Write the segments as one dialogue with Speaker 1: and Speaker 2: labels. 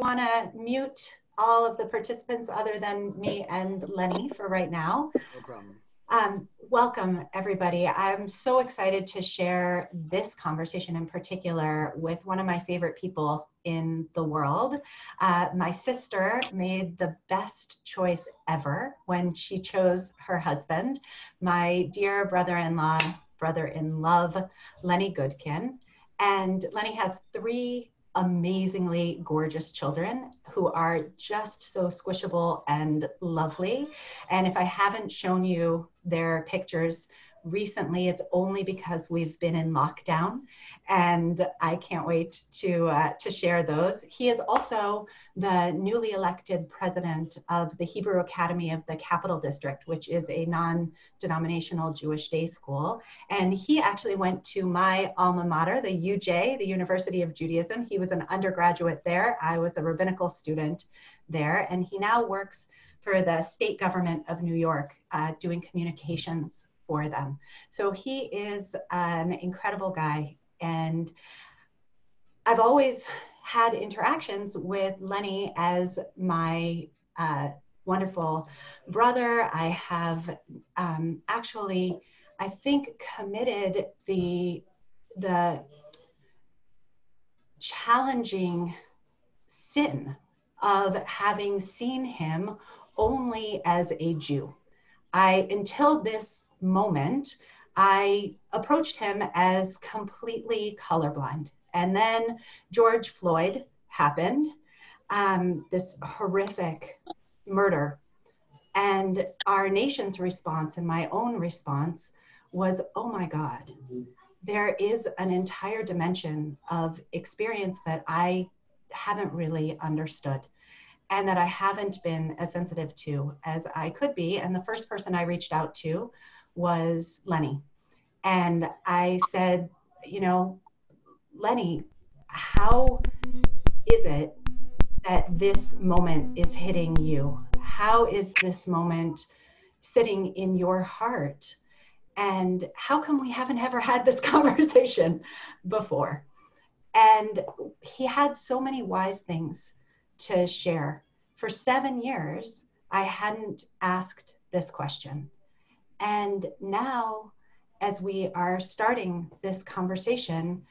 Speaker 1: want to mute all of the participants other than me and Lenny for right now.
Speaker 2: No problem.
Speaker 1: Welcome, everybody. I'm so excited to share this conversation in particular with one of my favorite people in the world. My sister made the best choice ever when she chose her husband, my dear brother-in-law, brother-in-love, Lenny Goodkin. And Lenny has 3 amazingly gorgeous children who are just so squishable and lovely. And if I haven't shown you their pictures recently, it's only because we've been in lockdown, and I can't wait to share those. He is also the newly elected president of the Hebrew Academy of the Capital District, which is a non-denominational Jewish day school. And he actually went to my alma mater, the UJ, the University of Judaism. He was an undergraduate there. I was a rabbinical student there, and he now works for the state government of New York, doing communications for them. So he is an incredible guy. And I've always had interactions with Lenny as my wonderful brother. I have actually, I think, committed the challenging sin of having seen him only as a Jew. Until this moment, I approached him as completely colorblind. And then George Floyd happened, this horrific murder. And our nation's response and my own response was, oh my God, there is an entire dimension of experience that I haven't really understood, and that I haven't been as sensitive to as I could be. And the first person I reached out to was Lenny. And I said, you know, Lenny, how is it that this moment is hitting you? How is this moment sitting in your heart? And how come we haven't ever had this conversation before? And he had so many wise things to share. For 7 years, I hadn't asked this question. And now, as we are starting this conversation,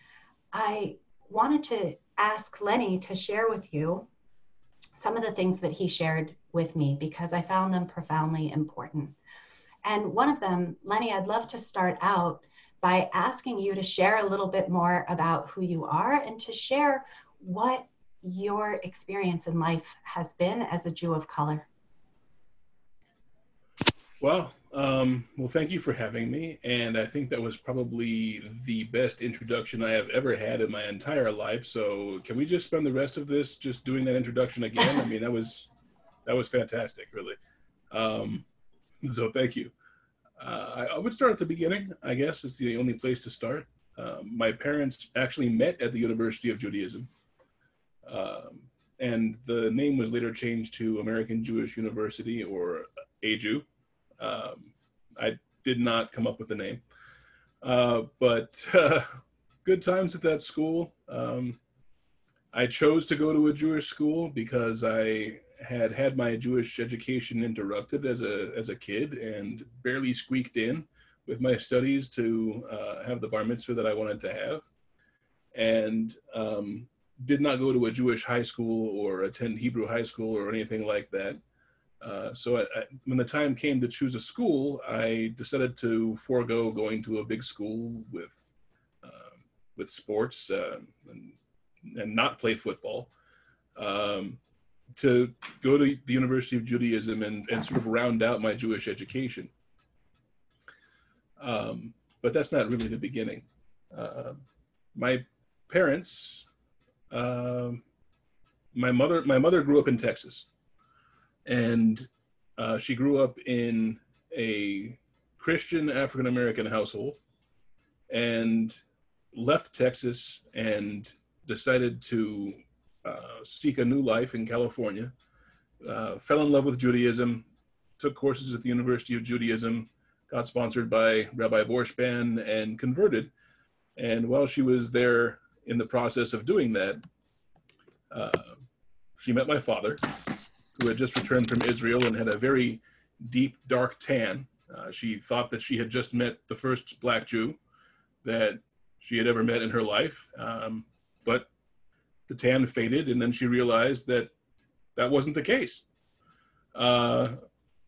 Speaker 1: I wanted to ask Lenny to share with you some of the things that he shared with me, because I found them profoundly important. And one of them, Lenny, I'd love to start out by asking you to share a little bit more about who you are and to share what your experience in life has been as a Jew of color.
Speaker 3: Wow. Well, thank you for having me. And I think that was probably the best introduction I have ever had in my entire life. So can we just spend the rest of this just doing that introduction again? I mean, that was fantastic, really. So thank you. I would start at the beginning, I guess. It's the only place to start. My parents actually met at the University of Judaism. And the name was later changed to American Jewish University, or AJU. I did not come up with the name. But good times at that school. I chose to go to a Jewish school because I had my Jewish education interrupted as a kid and barely squeaked in with my studies to have the bar mitzvah that I wanted to have. And did not go to a Jewish high school or attend Hebrew high school or anything like that. So when the time came to choose a school, I decided to forego going to a big school with sports and not play football, to go to the University of Judaism and sort of round out my Jewish education. But that's not really the beginning. My parents, my mother grew up in Texas, and she grew up in a Christian African-American household and left Texas and decided to seek a new life in California, fell in love with Judaism, took courses at the University of Judaism, got sponsored by Rabbi Borshban, and converted. And while she was there in the process of doing that, she met my father, who had just returned from Israel and had a very deep, dark tan. She thought that she had just met the first Black Jew that she had ever met in her life. But the tan faded, and then she realized that that wasn't the case.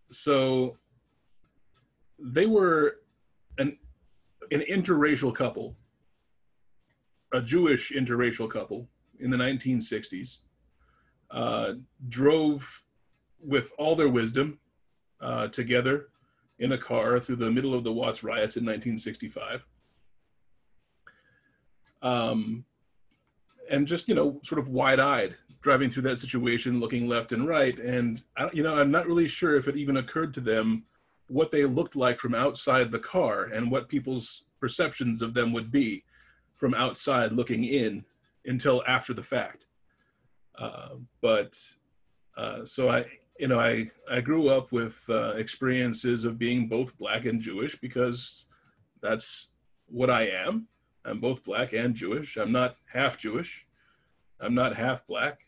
Speaker 3: So they were an interracial couple, a Jewish interracial couple in the 1960s, drove with all their wisdom together in a car through the middle of the Watts riots in 1965. And just, sort of wide-eyed, driving through that situation, looking left and right. And, I'm not really sure if it even occurred to them what they looked like from outside the car and what people's perceptions of them would be from outside looking in until after the fact. So I grew up with experiences of being both Black and Jewish because that's what I am. I'm both Black and Jewish. I'm not half Jewish. I'm not half Black.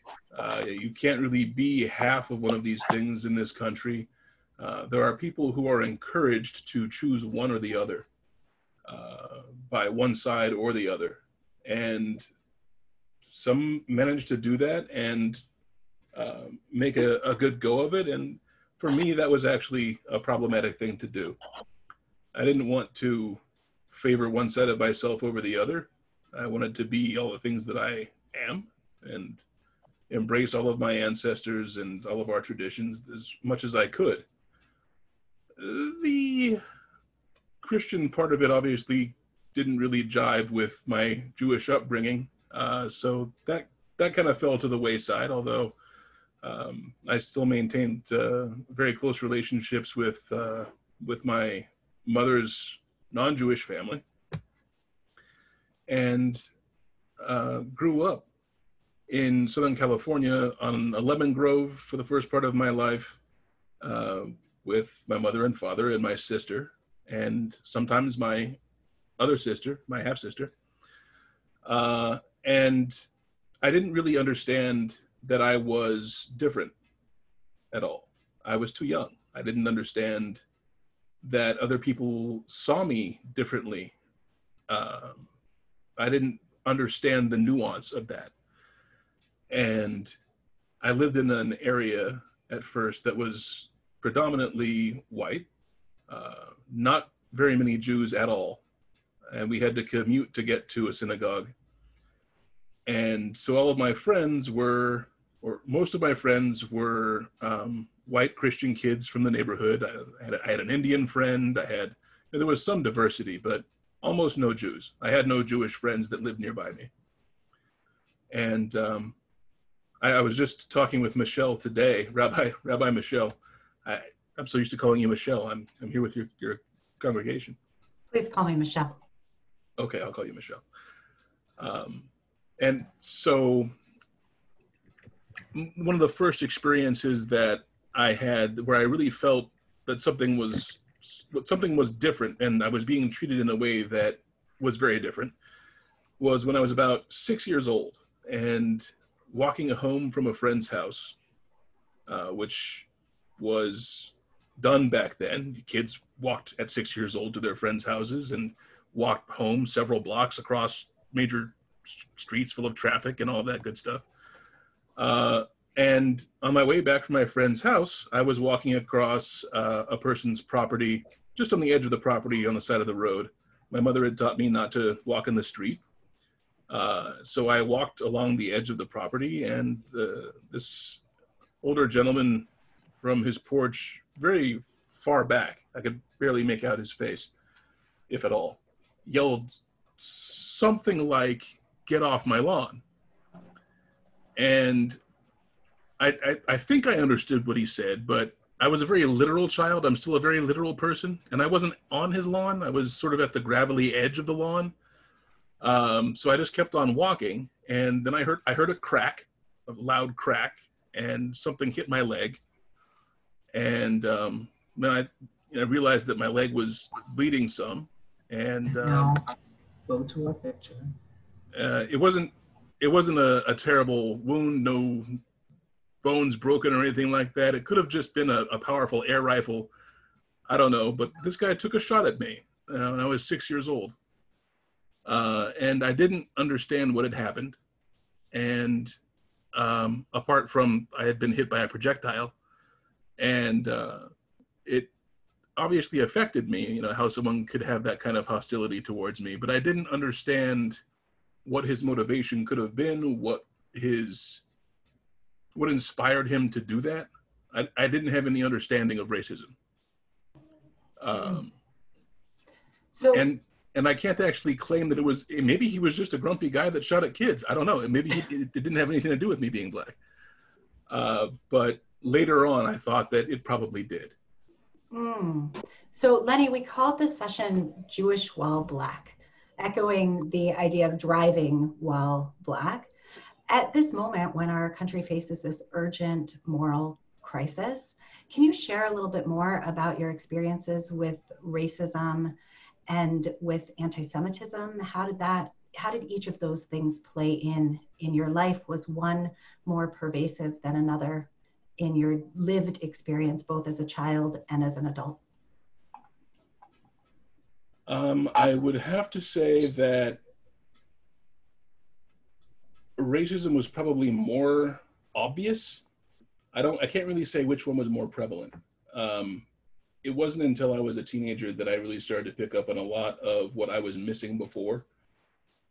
Speaker 3: You can't really be half of one of these things in this country. There are people who are encouraged to choose one or the other, by one side or the other. And some manage to do that and make a good go of it. And for me, that was actually a problematic thing to do. I didn't want to favor one side of myself over the other. I wanted to be all the things that I am and embrace all of my ancestors and all of our traditions as much as I could. The Christian part of it obviously didn't really jive with my Jewish upbringing, so that kind of fell to the wayside, although I still maintained very close relationships with my mother's non-Jewish family, and grew up in Southern California on a lemon grove for the first part of my life, with my mother and father and my sister, and sometimes my other sister, my half-sister. And I didn't really understand that I was different at all. I was too young. I didn't understand that other people saw me differently. I didn't understand the nuance of that. And I lived in an area at first that was predominantly white, not very many Jews at all. And we had to commute to get to a synagogue. And so all of my friends were, or most of my friends were white Christian kids from the neighborhood. I had an Indian friend. There was some diversity, but almost no Jews. I had no Jewish friends that lived nearby me. And I was just talking with Michelle today, Rabbi Michelle. I'm so used to calling you Michelle. I'm here with your congregation.
Speaker 1: Please call me Michelle.
Speaker 3: Okay, I'll call you Michelle. And so one of the first experiences that I had where I really felt that something was different and I was being treated in a way that was very different was when I was about 6 years old and walking home from a friend's house, which was done back then. Kids walked at 6 years old to their friends' houses and walked home several blocks across major streets full of traffic and all that good stuff. And on my way back from my friend's house, I was walking across a person's property, just on the edge of the property on the side of the road. My mother had taught me not to walk in the street. So I walked along the edge of the property, and this older gentleman from his porch, very far back, I could barely make out his face, if at all, yelled something like, "Get off my lawn." And I think I understood what he said, but I was a very literal child. I'm still a very literal person, and I wasn't on his lawn. I was sort of at the gravelly edge of the lawn. So I just kept on walking, and then I heard a crack, a loud crack, and something hit my leg. And then I realized that my leg was bleeding some, and
Speaker 2: go to a picture.
Speaker 3: It wasn't a terrible wound, bones broken or anything like that. It could have just been a powerful air rifle. I don't know, but this guy took a shot at me when I was 6 years old. And I didn't understand what had happened. And apart from I had been hit by a projectile, and it obviously affected me, you know, how someone could have that kind of hostility towards me, but I didn't understand what his motivation could have been, what inspired him to do that. I didn't have any understanding of racism. And I can't actually claim that maybe he was just a grumpy guy that shot at kids. I don't know. Maybe it didn't have anything to do with me being black. But later on, I thought that it probably did.
Speaker 1: So Lenny, we called this session Jewish While Black, echoing the idea of driving while black. At this moment, when our country faces this urgent moral crisis, can you share a little bit more about your experiences with racism and with anti-Semitism? How did each of those things play in your life? Was one more pervasive than another in your lived experience, both as a child and as an adult?
Speaker 3: I would have to say that racism was probably more obvious. I can't really say which one was more prevalent. It wasn't until I was a teenager that I really started to pick up on a lot of what I was missing before,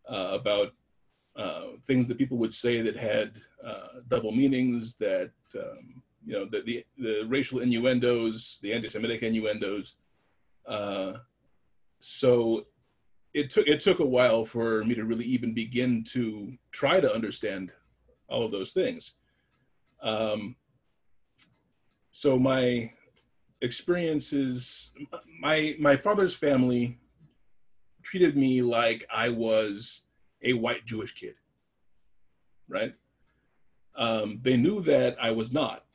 Speaker 3: about things that people would say that had double meanings, that you know, the racial innuendos, the anti-Semitic innuendos. So it took a while for me to really even begin to try to understand all of those things. So my experiences, my father's family treated me like I was a white Jewish kid, right? They knew that I was not,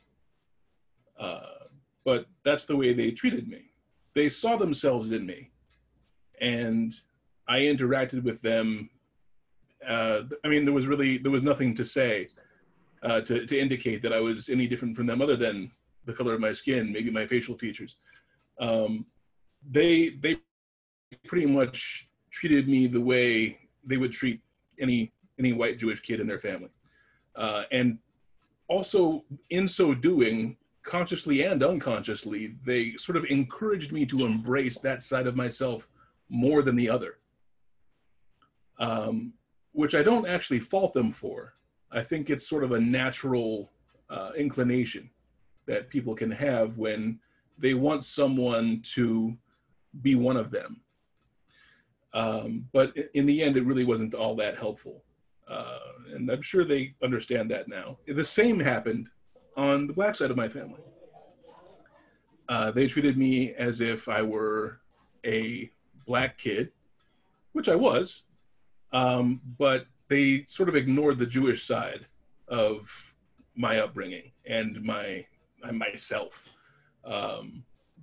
Speaker 3: but that's the way they treated me. They saw themselves in me, and I interacted with them. I mean, there was nothing to say to indicate that I was any different from them, other than the color of my skin, maybe my facial features. They pretty much treated me the way they would treat any white Jewish kid in their family. And also, in so doing, consciously and unconsciously, they sort of encouraged me to embrace that side of myself more than the other, which I don't actually fault them for. I think it's sort of a natural inclination that people can have when they want someone to be one of them. But in the end, it really wasn't all that helpful. And I'm sure they understand that now. The same happened on the black side of my family. They treated me as if I were a black kid, which I was, but they sort of ignored the Jewish side of my upbringing and myself.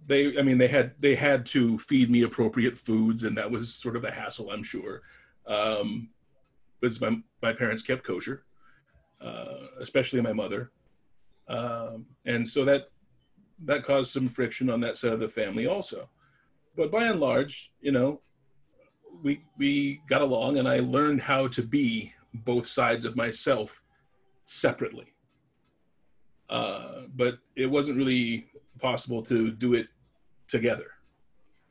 Speaker 3: They had to feed me appropriate foods, and that was sort of a hassle, I'm sure. Because my parents kept kosher, especially my mother. And so that caused some friction on that side of the family also. But by and large, you know, we got along, and I learned how to be both sides of myself separately. But it wasn't really possible to do it together.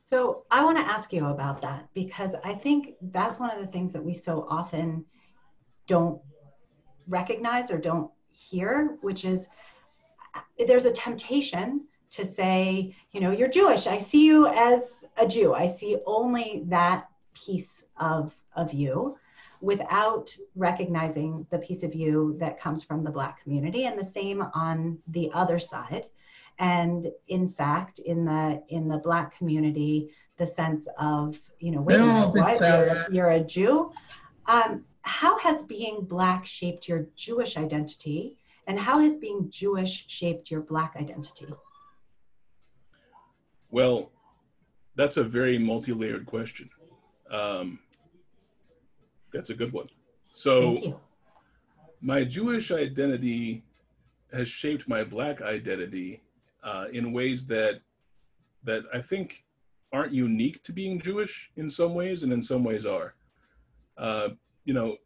Speaker 1: So I want to ask you about that, because I think that's one of the things that we so often don't recognize or don't hear, which is there's a temptation to say, you know, you're Jewish. I see you as a Jew. I see only that piece of you, without recognizing the piece of you that comes from the Black community, and the same on the other side. And in fact, in the Black community, the sense of, you know, wait a minute, what? You're a Jew? How has being Black shaped your Jewish identity? And how has being Jewish shaped your Black identity?
Speaker 3: Well, that's a very multi-layered question. That's a good one. So my Jewish identity has shaped my Black identity in ways that I think aren't unique to being Jewish in some ways, and in some ways are. Uh, you know,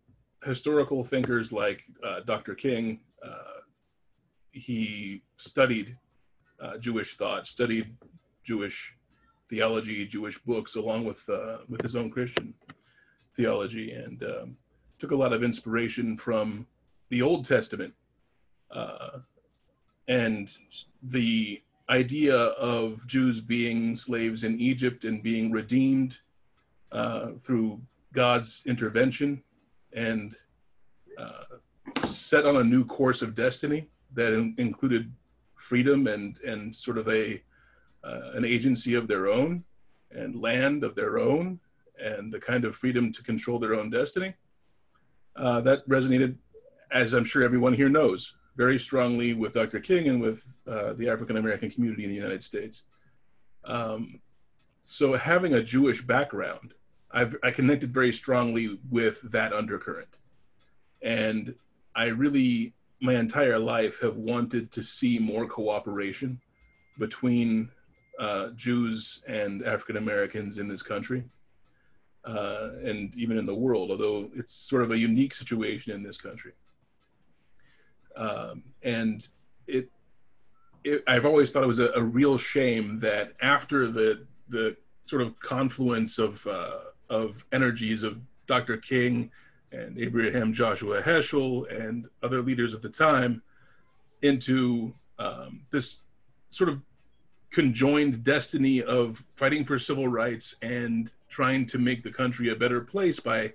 Speaker 3: historical thinkers like Dr. King, he studied Jewish thought, studied Jewish theology, Jewish books, along with his own Christian theology, and took a lot of inspiration from the Old Testament and the idea of Jews being slaves in Egypt and being redeemed through God's intervention and set on a new course of destiny that included freedom and sort of an agency of their own and land of their own and the kind of freedom to control their own destiny. That resonated, as I'm sure everyone here knows, very strongly with Dr. King and with the African-American community in the United States. So having a Jewish background, I connected very strongly with that undercurrent. And I really, my entire life, have wanted to see more cooperation between Jews and African Americans in this country, and even in the world, although it's sort of a unique situation in this country. And I've always thought it was a real shame that after the sort of confluence of energies of Dr. King and Abraham Joshua Heschel and other leaders of the time into this sort of conjoined destiny of fighting for civil rights and trying to make the country a better place by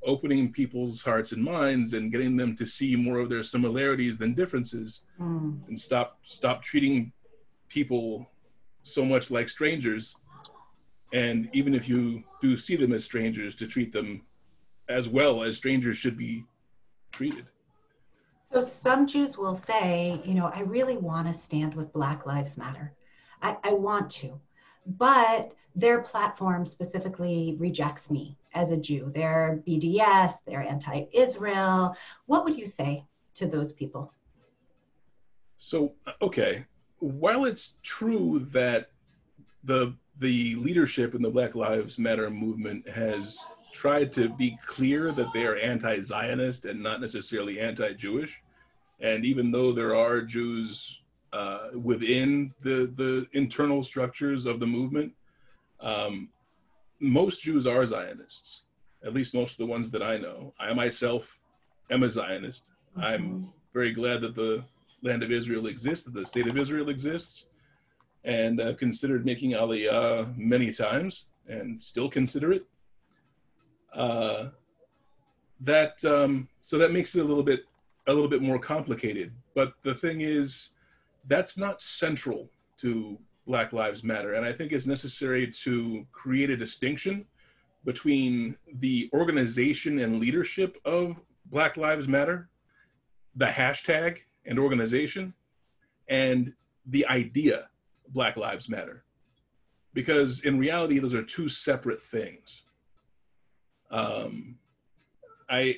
Speaker 3: opening people's hearts and minds and getting them to see more of their similarities than differences, and stop treating people so much like strangers. And even if you do see them as strangers, to treat them as well as strangers should be treated.
Speaker 1: So some Jews will say, you know, I really want to stand with Black Lives Matter. I want to, but their platform specifically rejects me as a Jew. They're BDS, they're anti-Israel. What would you say to those people?
Speaker 3: So, okay, while it's true that the leadership in the Black Lives Matter movement has tried to be clear that they are anti-Zionist and not necessarily anti-Jewish, and even though there are Jews within the internal structures of the movement, most Jews are Zionists, at least most of the ones that I know. I myself am a Zionist. Mm-hmm. I'm very glad that the land of Israel exists, that the state of Israel exists, and I've considered making Aliyah many times and still consider it. So that makes it a little bit more complicated. But the thing is, that's not central to Black Lives Matter. And I think it's necessary to create a distinction between the organization and leadership of Black Lives Matter, the hashtag and organization, and the idea Black Lives Matter. Because in reality, those are two separate things. I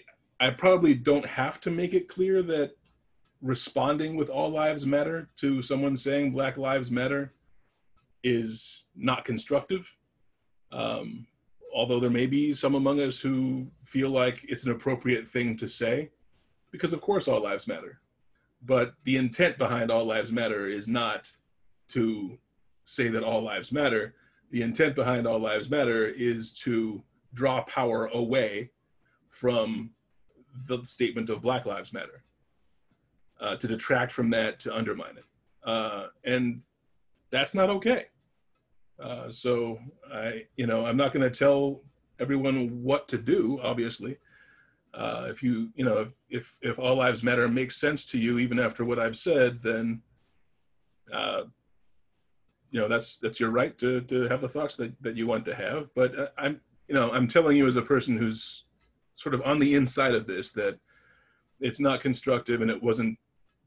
Speaker 3: probably don't have to make it clear that responding with all lives matter to someone saying Black Lives Matter is not constructive. Although there may be some among us who feel like it's an appropriate thing to say, because of course all lives matter. But the intent behind all lives matter is not to say that all lives matter. The intent behind all lives matter is to draw power away from the statement of Black Lives Matter, to detract from that, to undermine it. And that's not okay. So I'm not going to tell everyone what to do, obviously. If all lives matter makes sense to you, even after what I've said, then, that's your right to have the thoughts that you want to have. But I'm telling you as a person who's sort of on the inside of this, that it's not constructive, and it wasn't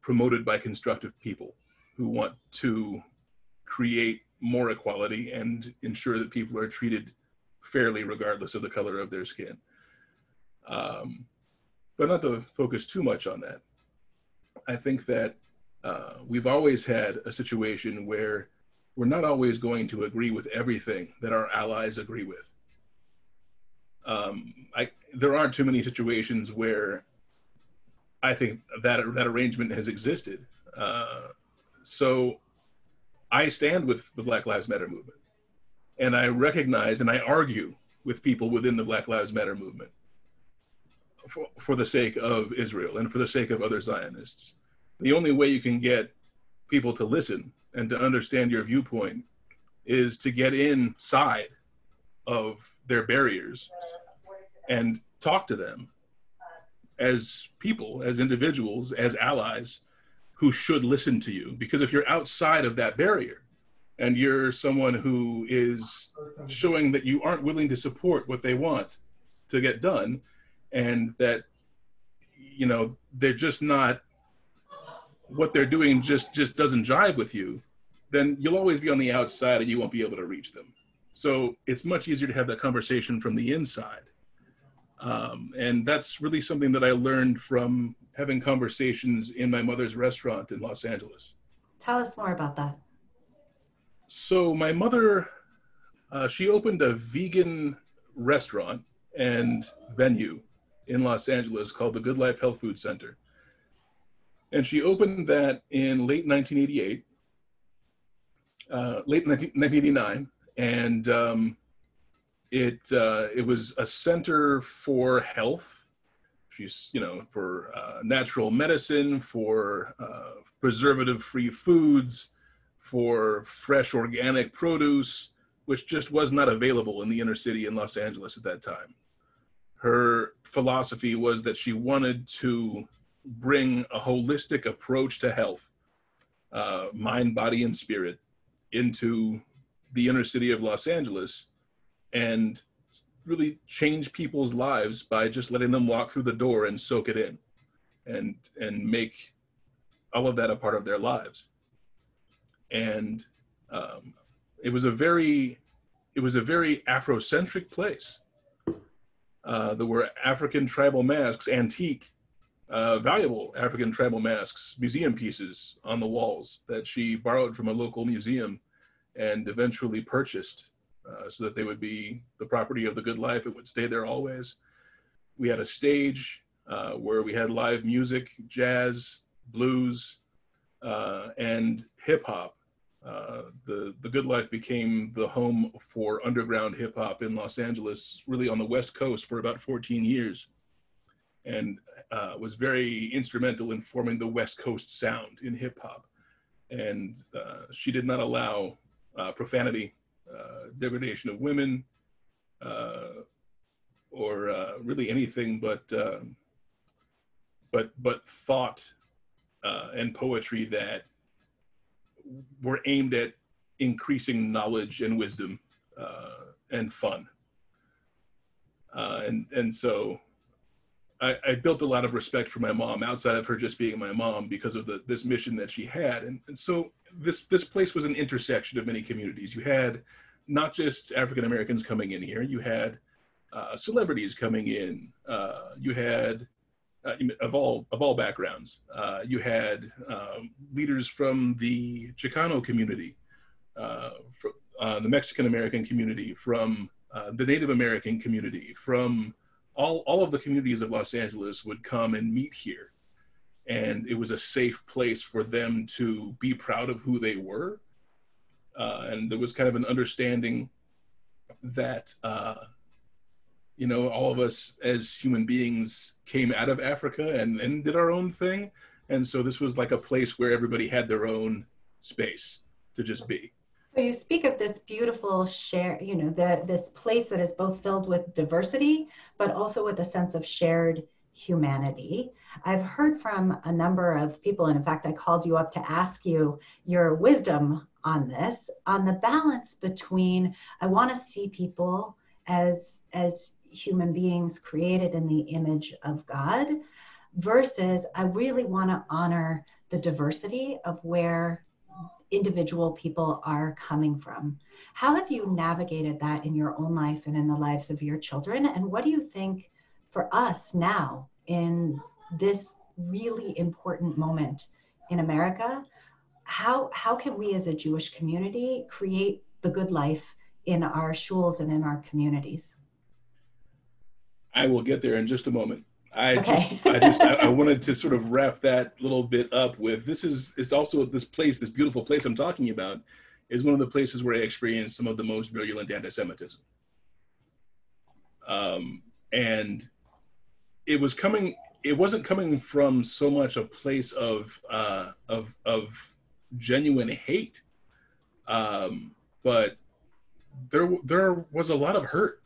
Speaker 3: promoted by constructive people who want to create more equality and ensure that people are treated fairly regardless of the color of their skin. But not to focus too much on that. I think that we've always had a situation where we're not always going to agree with everything that our allies agree with. There aren't too many situations where I think that arrangement has existed. So I stand with the Black Lives Matter movement, and I recognize and I argue with people within the Black Lives Matter movement for the sake of Israel and for the sake of other Zionists. The only way you can get people to listen and to understand your viewpoint is to get inside of their barriers and talk to them as people, as individuals, as allies who should listen to you. Because if you're outside of that barrier and you're someone who is showing that you aren't willing to support what they want to get done, and that, you know, they're just not, what they're doing just doesn't jive with you, then you'll always be on the outside and you won't be able to reach them. So it's much easier to have that conversation from the inside. And that's really something that I learned from having conversations in my mother's restaurant in Los Angeles.
Speaker 1: Tell us more about that.
Speaker 3: So my mother, she opened a vegan restaurant and venue in Los Angeles called the Good Life Health Food Center. And she opened that in late 1988, late 1989. And it was a center for health. She's, you know, for natural medicine, for preservative-free foods, for fresh organic produce, which just was not available in the inner city in Los Angeles at that time. Her philosophy was that she wanted to bring a holistic approach to health, mind, body, and spirit, into the inner city of Los Angeles, and really change people's lives by just letting them walk through the door and soak it in, and make all of that a part of their lives. And it was a very Afrocentric place. There were African tribal masks, antique, valuable African tribal masks, museum pieces on the walls that she borrowed from a local museum and eventually purchased so that they would be the property of the Good Life. It would stay there always. We had a stage where we had live music, jazz, blues, and hip hop. The Good Life became the home for underground hip hop in Los Angeles, really on the West Coast, for about 14 years, and was very instrumental in forming the West Coast sound in hip hop. And she did not allow profanity, degradation of women, or really anything but thought and poetry that were aimed at increasing knowledge and wisdom and fun. And so I built a lot of respect for my mom outside of her just being my mom because of this mission that she had. And so this place was an intersection of many communities. You had not just African Americans coming in here, you had celebrities coming in, you had of all backgrounds. You had leaders from the Chicano community, from the Mexican American community, from the Native American community, from all of the communities of Los Angeles would come and meet here. And it was a safe place for them to be proud of who they were. And there was kind of an understanding that you know, all of us as human beings came out of Africa and then did our own thing. And so this was like a place where everybody had their own space to just be.
Speaker 1: So you speak of this beautiful share, you know, this place that is both filled with diversity, but also with a sense of shared humanity. I've heard from a number of people, and in fact, I called you up to ask you your wisdom on this, on the balance between, I want to see people as human beings created in the image of God, versus I really want to honor the diversity of where individual people are coming from. How have you navigated that in your own life and in the lives of your children? And what do you think for us now in this really important moment in America, how can we as a Jewish community create the good life in our shuls and in our communities?
Speaker 3: I will get there in just a moment.
Speaker 1: Okay.
Speaker 3: I wanted to sort of wrap that little bit up with, it's also this place, this beautiful place I'm talking about, is one of the places where I experienced some of the most virulent anti-Semitism. And it wasn't coming from so much a place of genuine hate, but there was a lot of hurt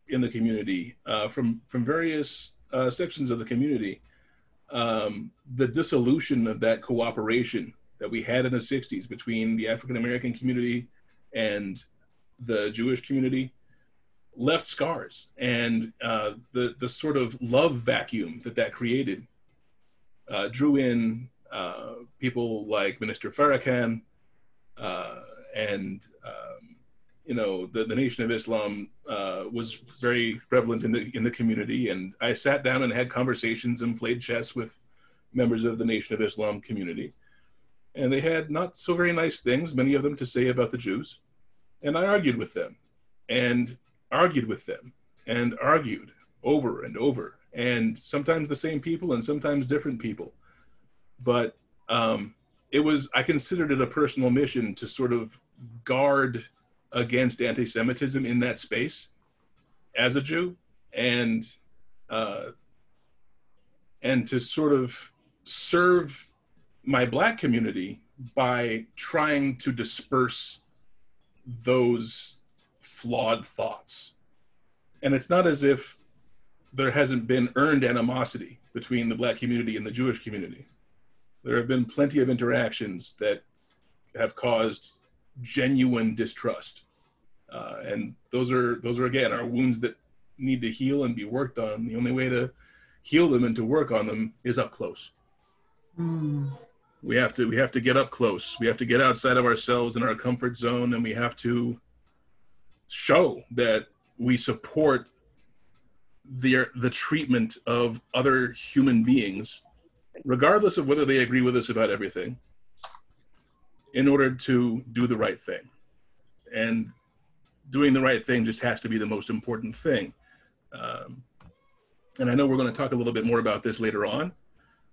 Speaker 3: in the community from various sections of the community. The dissolution of that cooperation that we had in the 60s between the African American community and the Jewish community left scars, and the sort of love vacuum that created drew in people like Minister Farrakhan, and the Nation of Islam was very prevalent in the community. And I sat down and had conversations and played chess with members of the Nation of Islam community, and they had not so very nice things, many of them, to say about the Jews. And I argued with them, and argued with them, and argued over and over, and sometimes the same people and sometimes different people. But I considered it a personal mission to sort of guard against anti-Semitism in that space as a Jew, and to sort of serve my Black community by trying to disperse those flawed thoughts. And it's not as if there hasn't been earned animosity between the Black community and the Jewish community. There have been plenty of interactions that have caused genuine distrust. And those are again, our wounds that need to heal and be worked on. The only way to heal them and to work on them is up close. We have to get up close. We have to get outside of ourselves and our comfort zone, and we have to show that we support the treatment of other human beings, regardless of whether they agree with us about everything, in order to do the right thing. And doing the right thing just has to be the most important thing. And I know we're going to talk a little bit more about this later on,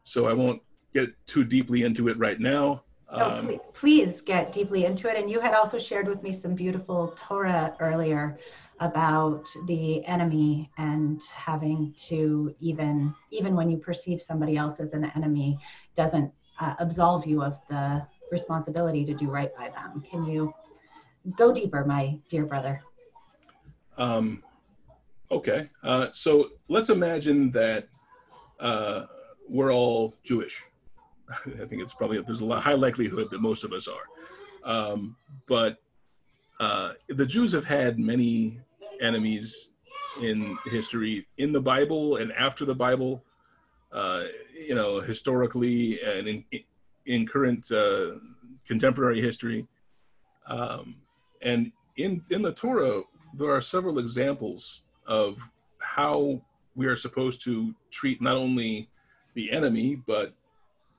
Speaker 3: so I won't get too deeply into it right now.
Speaker 1: No, please get deeply into it. And you had also shared with me some beautiful Torah earlier about the enemy, and having to, even when you perceive somebody else as an enemy, doesn't absolve you of the responsibility to do right by them. Can you go deeper, my dear brother?
Speaker 3: Okay, so let's imagine that we're all Jewish. I think there's a high likelihood that most of us are. But the Jews have had many enemies in history, in the Bible and after the Bible, historically and in current contemporary history. And in the Torah, there are several examples of how we are supposed to treat not only the enemy, but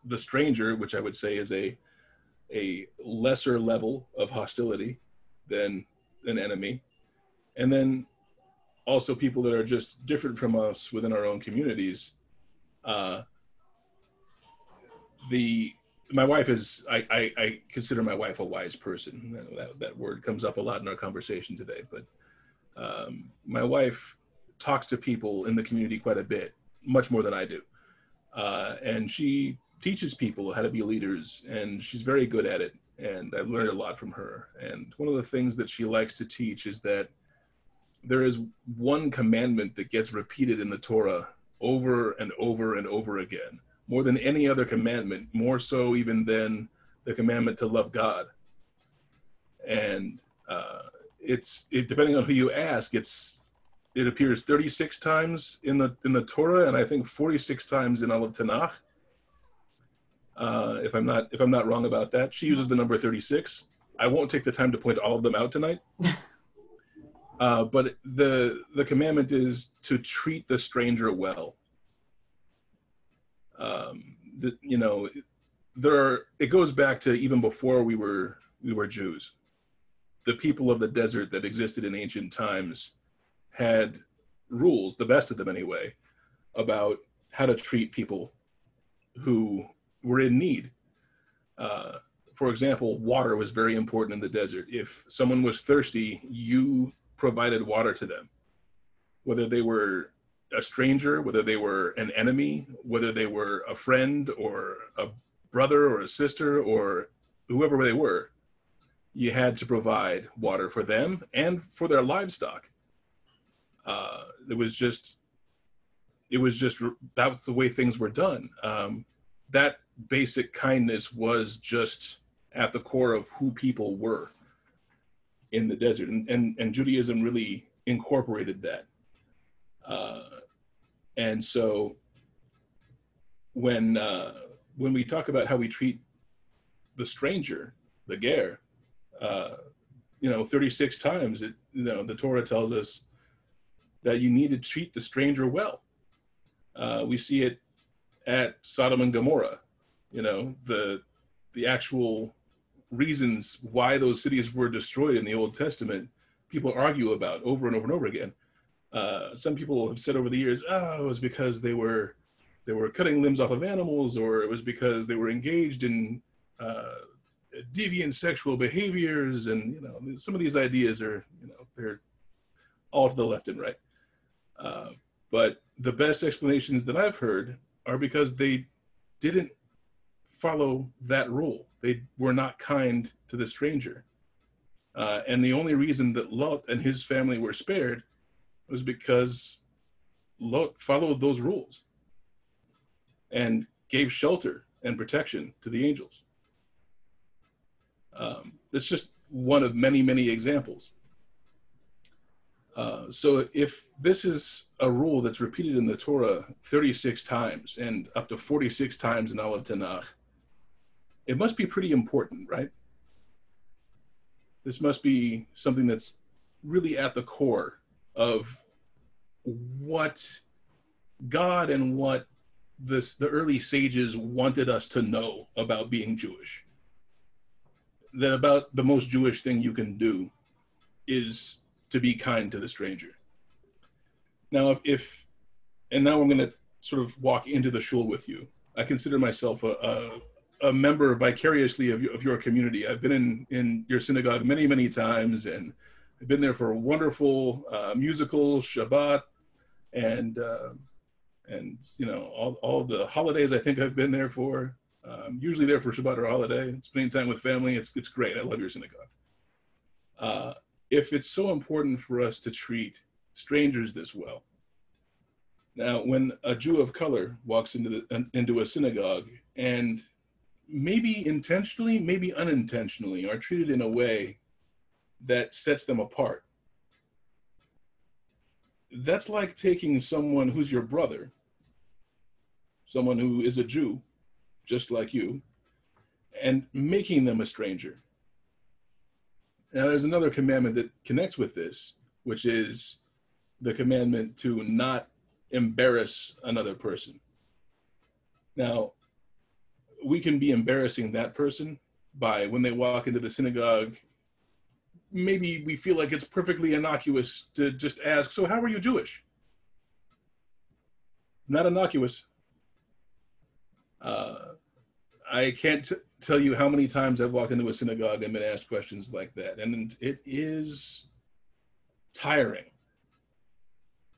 Speaker 3: the stranger, which I would say is a lesser level of hostility than an enemy. And then also people that are just different from us within our own communities. My wife is, I consider my wife a wise person. That word comes up a lot in our conversation today, but my wife talks to people in the community quite a bit, much more than I do. And she teaches people how to be leaders, and she's very good at it. And I've learned a lot from her. And one of the things that she likes to teach is that there is one commandment that gets repeated in the Torah over and over and over again, more than any other commandment, more so even than the commandment to love God. And it's depending on who you ask, it appears 36 times in the Torah, and I think 46 times in all of Tanakh. If I'm not wrong about that. She uses the number 36. I won't take the time to point all of them out tonight. But the commandment is to treat the stranger well. it goes back to even before we were Jews. The people of the desert that existed in ancient times had rules, the best of them anyway, about how to treat people who were in need. For example, water was very important in the desert. If someone was thirsty, you provided water to them, whether they were a stranger, whether they were an enemy, whether they were a friend or a brother or a sister or whoever they were. You had to provide water for them and for their livestock. It was just that was the way things were done. That basic kindness was just at the core of who people were in the desert, and Judaism really incorporated that. And so when we talk about how we treat the stranger, the ger, 36 times, the Torah tells us that you need to treat the stranger well. We see it at Sodom and Gomorrah, the actual reasons why those cities were destroyed in the Old Testament, people argue about over and over and over again. Some people have said over the years, it was because they were cutting limbs off of animals, or it was because they were engaged in deviant sexual behaviors, and some of these ideas are they're all to the left and right. But the best explanations that I've heard are because they didn't follow that rule. They were not kind to the stranger. And the only reason that Lot and his family were spared was because Lot followed those rules and gave shelter and protection to the angels. It's just one of many, many examples. So if this is a rule that's repeated in the Torah 36 times and up to 46 times in all of Tanakh, it must be pretty important, right? This must be something that's really at the core of what God and what the early sages wanted us to know about being Jewish. That about the most Jewish thing you can do is to be kind to the stranger. Now, now I'm going to sort of walk into the shul with you. I consider myself a member vicariously of your community. I've been in your synagogue many, many times, and I've been there for a wonderful musical Shabbat, and all the holidays I think I've been there for. Usually there for Shabbat or holiday, spending time with family. It's great. I love your synagogue. If it's so important for us to treat strangers this well, now when a Jew of color walks into a synagogue and maybe intentionally, maybe unintentionally, are treated in a way that sets them apart, that's like taking someone who's your brother, someone who is a Jew, just like you, and making them a stranger. Now, there's another commandment that connects with this, which is the commandment to not embarrass another person. Now, we can be embarrassing that person by when they walk into the synagogue, maybe we feel like it's perfectly innocuous to just ask, so how are you Jewish? Not innocuous. I can't tell you how many times I've walked into a synagogue and been asked questions like that. And it is tiring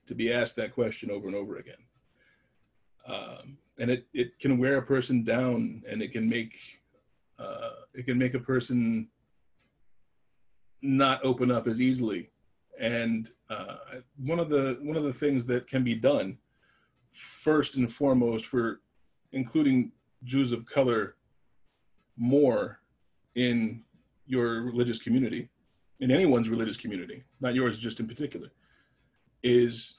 Speaker 3: to be asked that question over and over again. And it can wear a person down, and it can make a person not open up as easily. And one of the things that can be done first and foremost for including Jews of color more in your religious community, in anyone's religious community, not yours just in particular, is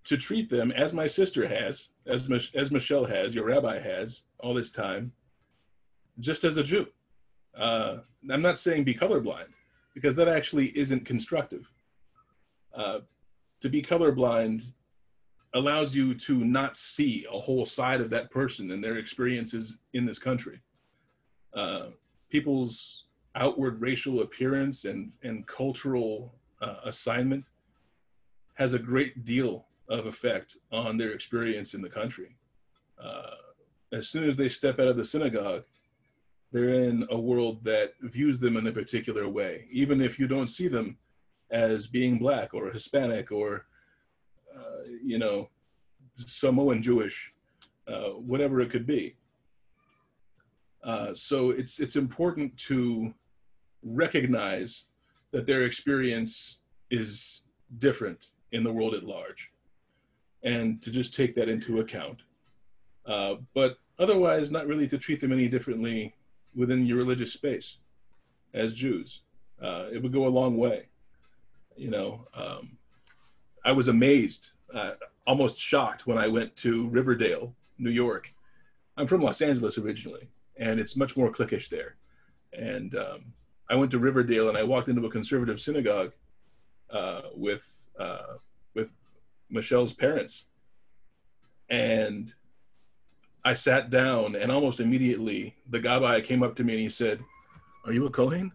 Speaker 3: to treat them as my sister has, as Michelle has, your rabbi has all this time, just as a Jew. I'm not saying be colorblind, because that actually isn't constructive. To be colorblind allows you to not see a whole side of that person and their experiences in this country. People's outward racial appearance and cultural assignment has a great deal of effect on their experience in the country. As soon as they step out of the synagogue, they're in a world that views them in a particular way, even if you don't see them as being Black or Hispanic or, Samoan Jewish, whatever it could be. So it's important to recognize that their experience is different in the world at large, and to just take that into account. But otherwise, not really to treat them any differently within your religious space as Jews. It would go a long way. I was amazed, almost shocked when I went to Riverdale, New York. I'm from Los Angeles originally, and it's much more cliquish there. And I went to Riverdale and I walked into a conservative synagogue with Michelle's parents. And I sat down, and almost immediately the Gabbai came up to me and he said, "Are you a Kohen?"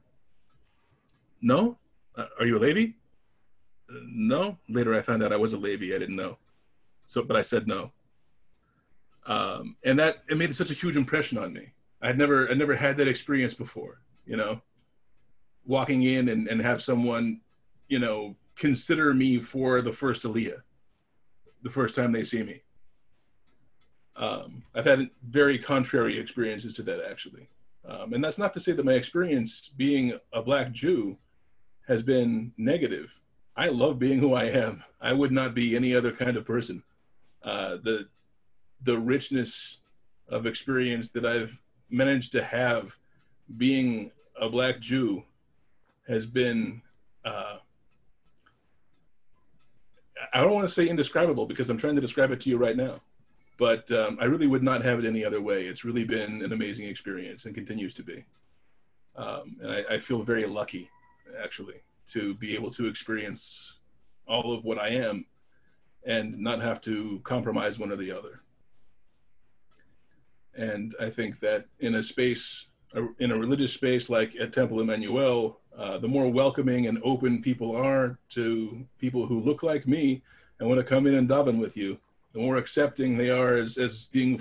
Speaker 3: "No." "Are you a Levi?" "No." Later I found out I was a Levi. I didn't know. But I said no. And it made such a huge impression on me. I'd never had that experience before, walking in and have someone, consider me for the first Aliyah, the first time they see me. I've had very contrary experiences to that, actually. And that's not to say that my experience being a Black Jew has been negative. I love being who I am. I would not be any other kind of person. The richness of experience that I've managed to have being a Black Jew has been, I don't want to say indescribable, because I'm trying to describe it to you right now. But I really would not have it any other way. It's really been an amazing experience and continues to be. And I feel very lucky, actually, to be able to experience all of what I am and not have to compromise one or the other. And I think that in a religious space like at Temple Emmanuel, the more welcoming and open people are to people who look like me and want to come in and daven with you, the more accepting they are as being,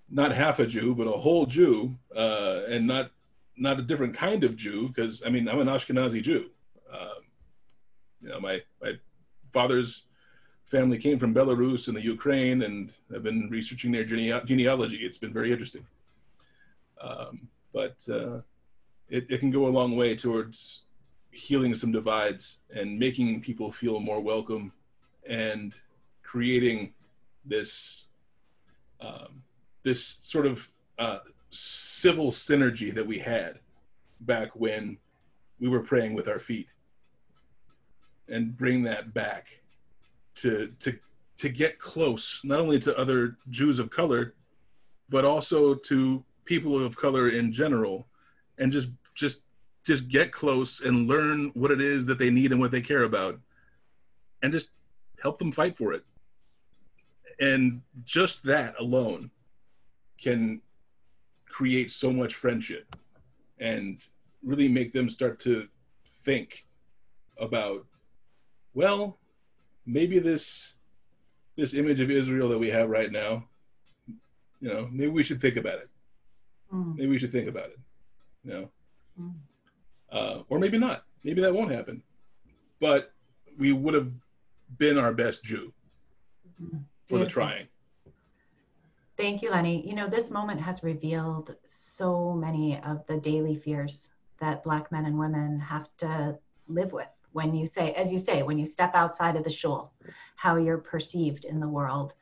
Speaker 3: not half a Jew, but a whole Jew, and not a different kind of Jew, because, I'm an Ashkenazi Jew. My father's family came from Belarus and the Ukraine, and I've been researching their genealogy. It's been very interesting. But it can go a long way towards healing some divides and making people feel more welcome and creating this sort of civil synergy that we had back when we were praying with our feet, and bring that back to get close, not only to other Jews of color, but also to people of color in general, and just get close and learn what it is that they need and what they care about, and just help them fight for it. And just that alone can create so much friendship and really make them start to think about, well, maybe this image of Israel that we have right now, maybe we should think about it. Maybe we should think about it, or maybe not. Maybe that won't happen. But we would have been our best Jew for the trying.
Speaker 1: Thank you, Lenny. This moment has revealed so many of the daily fears that Black men and women have to live with when you say, as you say, when you step outside of the shul, how you're perceived in the world.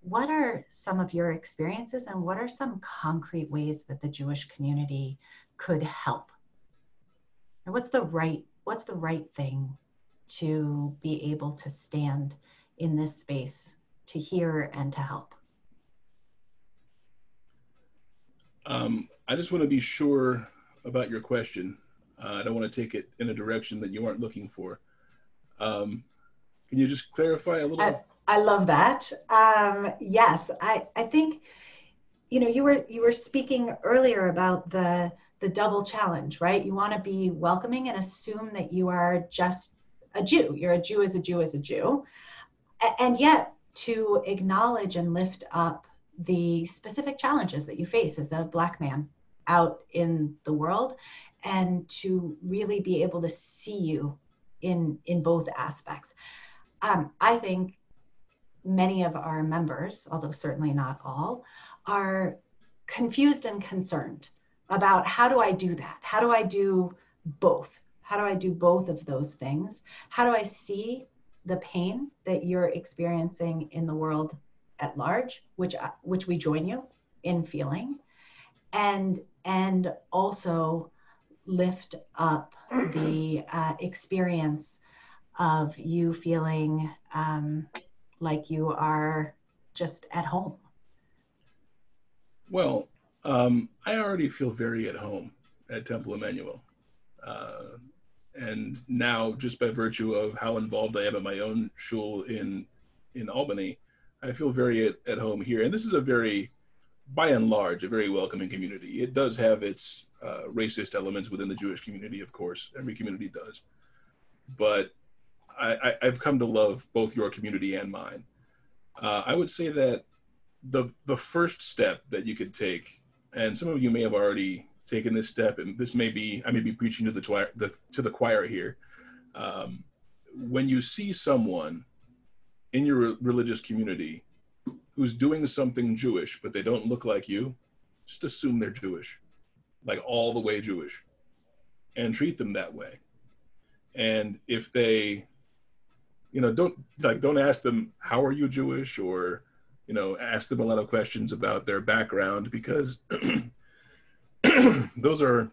Speaker 1: What are some of your experiences, and what are some concrete ways that the Jewish community could help? And what's the right thing to be able to stand in this space to hear and to help?
Speaker 3: I just want to be sure about your question. I don't want to take it in a direction that you aren't looking for. Can Can you just clarify a little?
Speaker 1: I love that. Yes, I think, you were speaking earlier about the double challenge, right? You want to be welcoming and assume that you are just a Jew. You're a Jew as a Jew as a Jew. And yet to acknowledge and lift up the specific challenges that you face as a Black man out in the world, and to really be able to see you in both aspects. I think many of our members, although certainly not all, are confused and concerned about, how do I do that? How do I do both? How do I do both of those things? How do I see the pain that you're experiencing in the world at large, which we join you in feeling, and also lift up the experience of you feeling like you are just at home?
Speaker 3: Well, I already feel very at home at Temple Emmanuel. And now, just by virtue of how involved I am in my own shul in Albany, I feel very at home here. And this is a very, by and large, a very welcoming community. It does have its racist elements within the Jewish community, of course. Every community does. But I've come to love both your community and mine. I would say that the first step that you could take, and some of you may have already taken this step, and this may be, I may be preaching to the choir here. When you see someone in your religious community who's doing something Jewish, but they don't look like you, just assume they're Jewish, like all the way Jewish, and treat them that way. And if they, don't ask them, how are you Jewish? Or, ask them a lot of questions about their background, because those are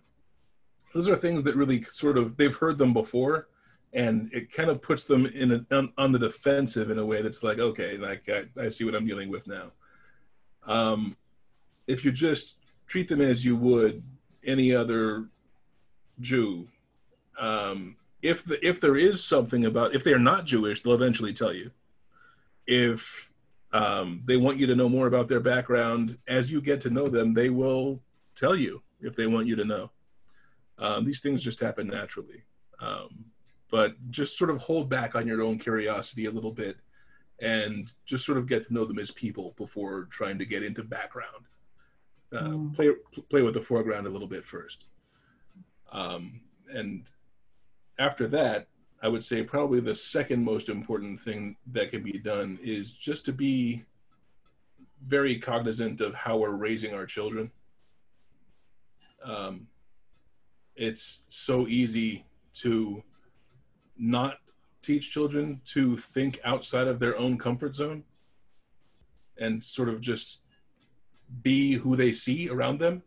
Speaker 3: things that really sort of, they've heard them before, and it kind of puts them on the defensive in a way that's like, okay, like I see what I'm dealing with now. If you just treat them as you would any other Jew, if there is something about, if they're not Jewish, they'll eventually tell you. If they want you to know more about their background, as you get to know them, they will tell you if they want you to know. These things just happen naturally. But just sort of hold back on your own curiosity a little bit, and just sort of get to know them as people before trying to get into background. Play with the foreground a little bit first. And after that, I would say probably the second most important thing that can be done is just to be very cognizant of how we're raising our children. It's so easy to not teach children to think outside of their own comfort zone and sort of just be who they see around them.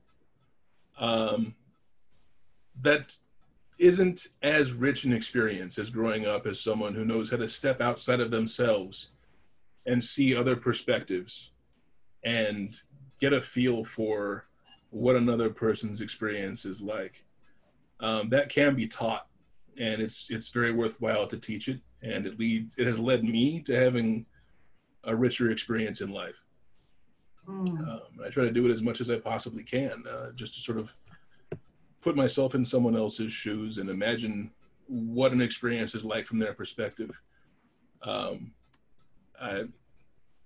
Speaker 3: That isn't as rich an experience as growing up as someone who knows how to step outside of themselves and see other perspectives and get a feel for what another person's experience is like. That can be taught, and it's very worthwhile to teach it, and it has led me to having a richer experience in life. I try to do it as much as I possibly can, just to sort of put myself in someone else's shoes and imagine what an experience is like from their perspective.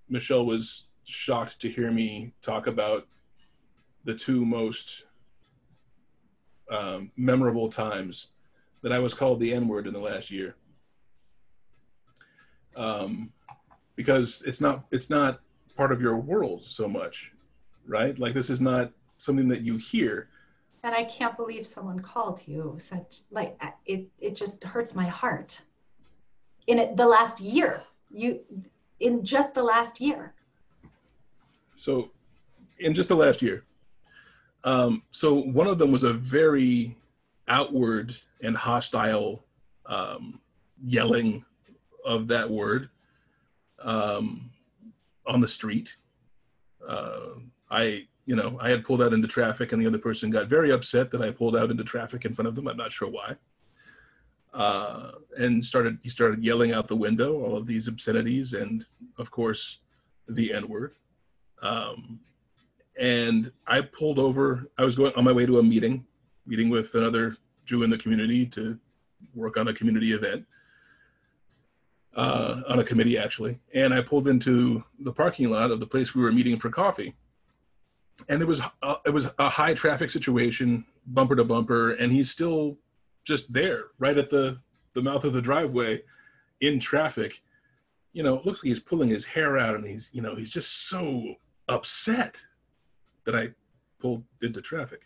Speaker 3: Michelle was shocked to hear me talk about the two most memorable times that I was called the N-word in the last year. Because it's not part of your world so much, right? Like, this is not something that you hear.
Speaker 1: And I can't believe someone called you such, like, it just hurts my heart. The last year, in just the last year.
Speaker 3: So, in just the last year. So one of them was a very outward and hostile yelling of that word on the street. I had pulled out into traffic, and the other person got very upset that I pulled out into traffic in front of them. I'm not sure why. And he started yelling out the window all of these obscenities and, of course, the N-word. And I pulled over. I was going on my way to a meeting with another Jew in the community to work on a community event, on a committee actually. And I pulled into the parking lot of the place we were meeting for coffee. And it was a high traffic situation, bumper to bumper, and he's still just there, right at the mouth of the driveway in traffic. You know, it looks like he's pulling his hair out, and he's just so upset that I pulled into traffic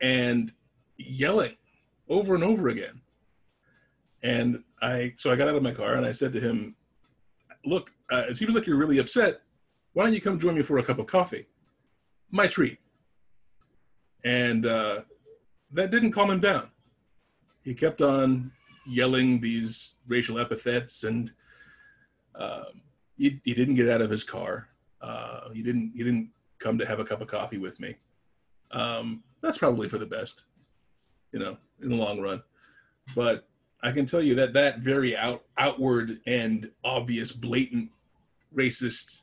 Speaker 3: and yelling over and over again. And so I got out of my car and I said to him, look, it seems like you're really upset. Why don't you come join me for a cup of coffee? My treat. And that didn't calm him down. He kept on yelling these racial epithets, and he didn't get out of his car. He didn't come to have a cup of coffee with me. That's probably for the best, in the long run. But I can tell you that very outward and obvious, blatant racist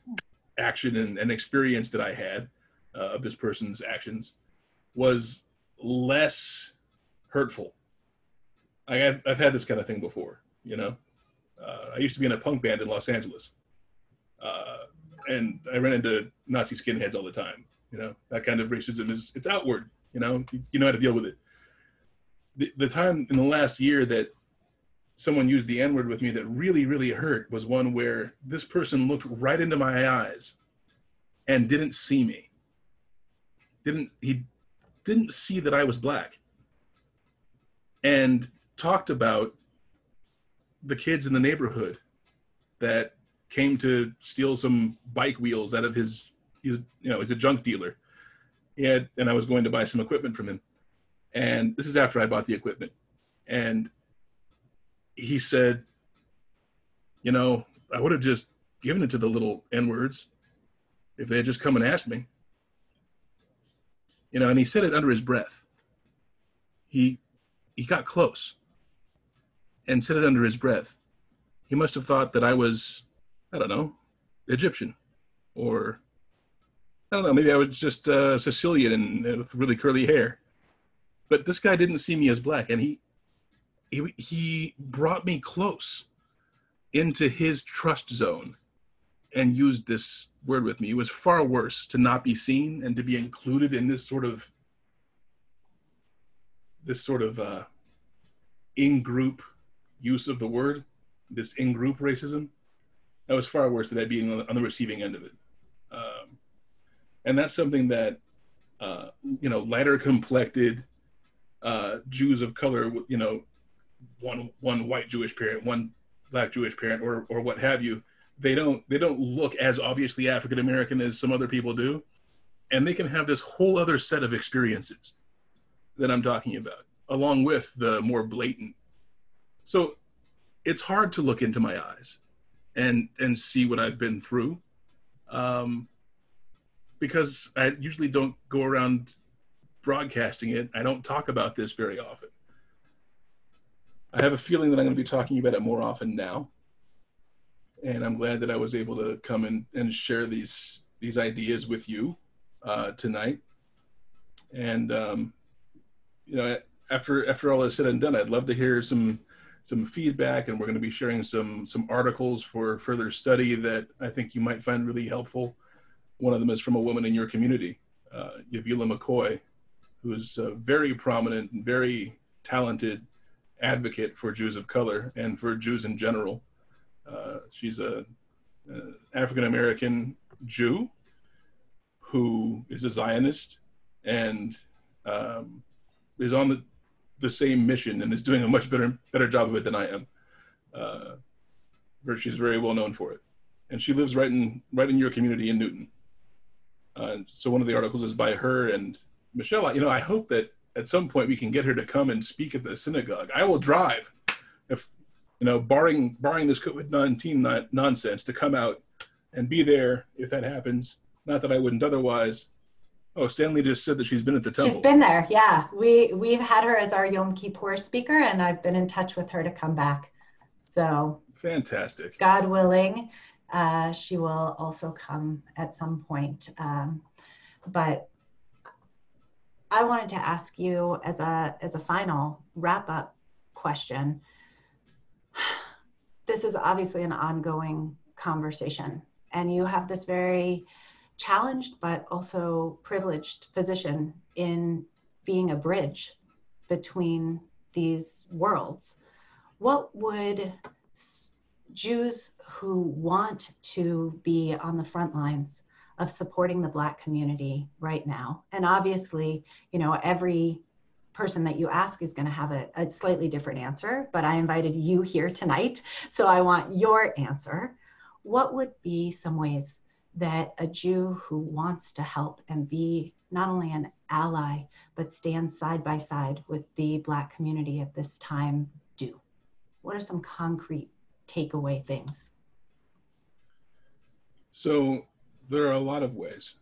Speaker 3: action and experience that I had of this person's actions was less hurtful. I've had this kind of thing before, I used to be in a punk band in Los Angeles. And I ran into Nazi skinheads all the time. That kind of racism it's outward, you know how to deal with it. The time in the last year that someone used the N-word with me that really, really hurt was one where this person looked right into my eyes and didn't see me. He didn't see that I was black, and talked about the kids in the neighborhood that came to steal some bike wheels out of he's a junk dealer. And I was going to buy some equipment from him. And this is after I bought the equipment. And he said, I would have just given it to the little N-words if they had just come and asked me. And he said it under his breath. He got close and said it under his breath. He must have thought that I was, I don't know, Egyptian, or I don't know, maybe I was just Sicilian and with really curly hair. But this guy didn't see me as black, and he brought me close into his trust zone and used this word with me. It was far worse to not be seen and to be included in this sort of in-group use of the word, this in-group racism. That was far worse than that being on the receiving end of it. And that's something that, lighter complected Jews of color, one white Jewish parent, one black Jewish parent, or what have you, they don't look as obviously African American as some other people do, and they can have this whole other set of experiences that I'm talking about, along with the more blatant. So it's hard to look into my eyes and see what I've been through, because I usually don't go around broadcasting it. I don't talk about this very often. I have a feeling that I'm going to be talking about it more often now. And I'm glad that I was able to come and share these ideas with you tonight. And, after all is said and done, I'd love to hear some feedback, and we're going to be sharing some articles for further study that I think you might find really helpful. One of them is from a woman in your community, Yavila McCoy, who is a very prominent and very talented advocate for Jews of color and for Jews in general. She's an African-American Jew who is a Zionist and is on the same mission and is doing a much better job of it than I am. She's very well known for it. And she lives right in your community in Newton. So one of the articles is by her and Michelle. I hope that at some point we can get her to come and speak at the synagogue. I will drive, if barring this COVID-19 nonsense, to come out and be there if that happens. Not that I wouldn't otherwise, Oh, Stanley just said that she's been at the
Speaker 1: She's
Speaker 3: temple.
Speaker 1: been there, yeah. We've had her as our Yom Kippur speaker, and I've been in touch with her to come back. So
Speaker 3: Fantastic.
Speaker 1: God willing, she will also come at some point. But I wanted to ask you as a final wrap-up question. This is obviously an ongoing conversation, and you have this very challenged but also privileged position in being a bridge between these worlds. What would Jews who want to be on the front lines of supporting the Black community right now, and obviously, you know, every person that you ask is going to have a slightly different answer, but I invited you here tonight, so I want your answer. What would be some ways that a Jew who wants to help and be not only an ally, but stand side by side with the Black community at this time do? What are some concrete takeaway things?
Speaker 3: So there are a lot of ways.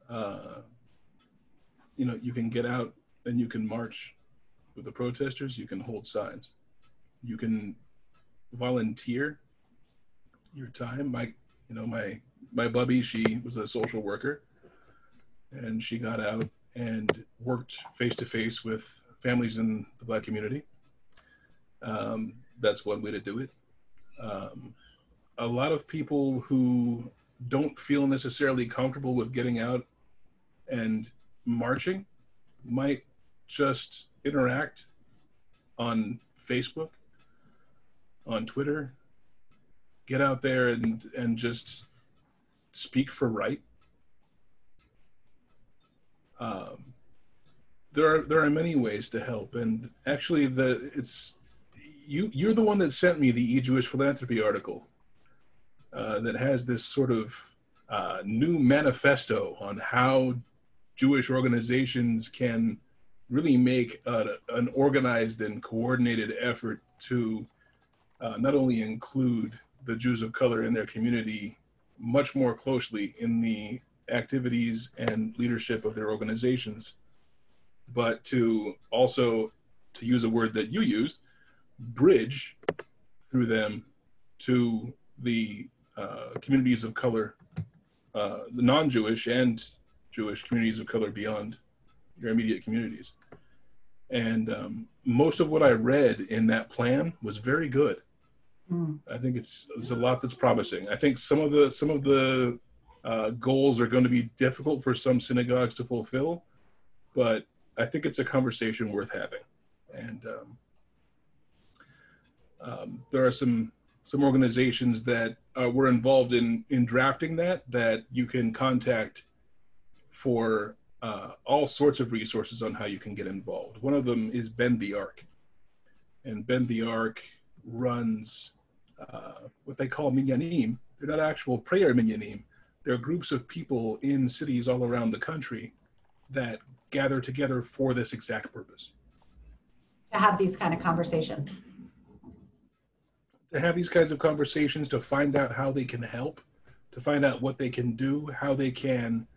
Speaker 3: You know, you can get out and you can march with the protesters, you can hold signs, you can volunteer your time. My bubby, she was a social worker, and she got out and worked face to face with families in the Black community. That's one way to do it. A lot of people who don't feel necessarily comfortable with getting out and marching might just interact on Facebook, on Twitter, get out there and just speak for right. There are many ways to help, and actually you're the one that sent me the E-Jewish Philanthropy article that has this sort of new manifesto on how Jewish organizations can really make an organized and coordinated effort to not only include the Jews of color in their community much more closely in the activities and leadership of their organizations, but to also, to use a word that you used, bridge through them to the communities of color, the non-Jewish and Jewish communities of color beyond your immediate communities. And most of what I read in that plan was very good. I think there's a lot that's promising. I think some of the goals are going to be difficult for some synagogues to fulfill, but I think it's a conversation worth having. And there are some organizations that were involved in drafting that you can contact for all sorts of resources on how you can get involved. One of them is Bend the Arc. And Bend the Arc runs what they call minyanim. They're not actual prayer minyanim. They're groups of people in cities all around the country that gather together for this exact purpose.
Speaker 1: To have these kind of conversations.
Speaker 3: To have these kinds of conversations, to find out how they can help, to find out what they can do, how they can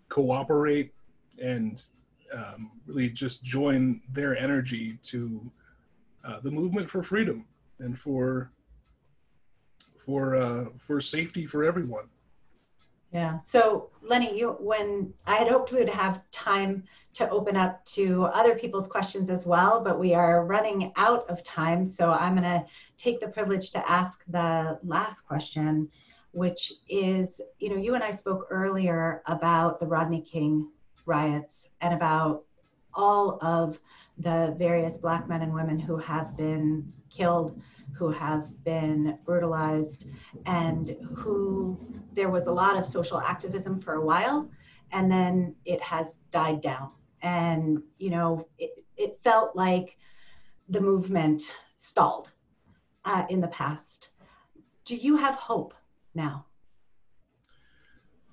Speaker 3: cooperate, and really just join their energy to the movement for freedom and for safety for everyone.
Speaker 1: Yeah. So Lenny, when I had hoped we would have time to open up to other people's questions as well, but we are running out of time. So I'm going to take the privilege to ask the last question, which is, you know, you and I spoke earlier about the Rodney King riots and about all of the various Black men and women who have been killed, who have been brutalized, and who there was a lot of social activism for a while, and then it has died down. And, you know, it felt like the movement stalled in the past. Do you have hope now?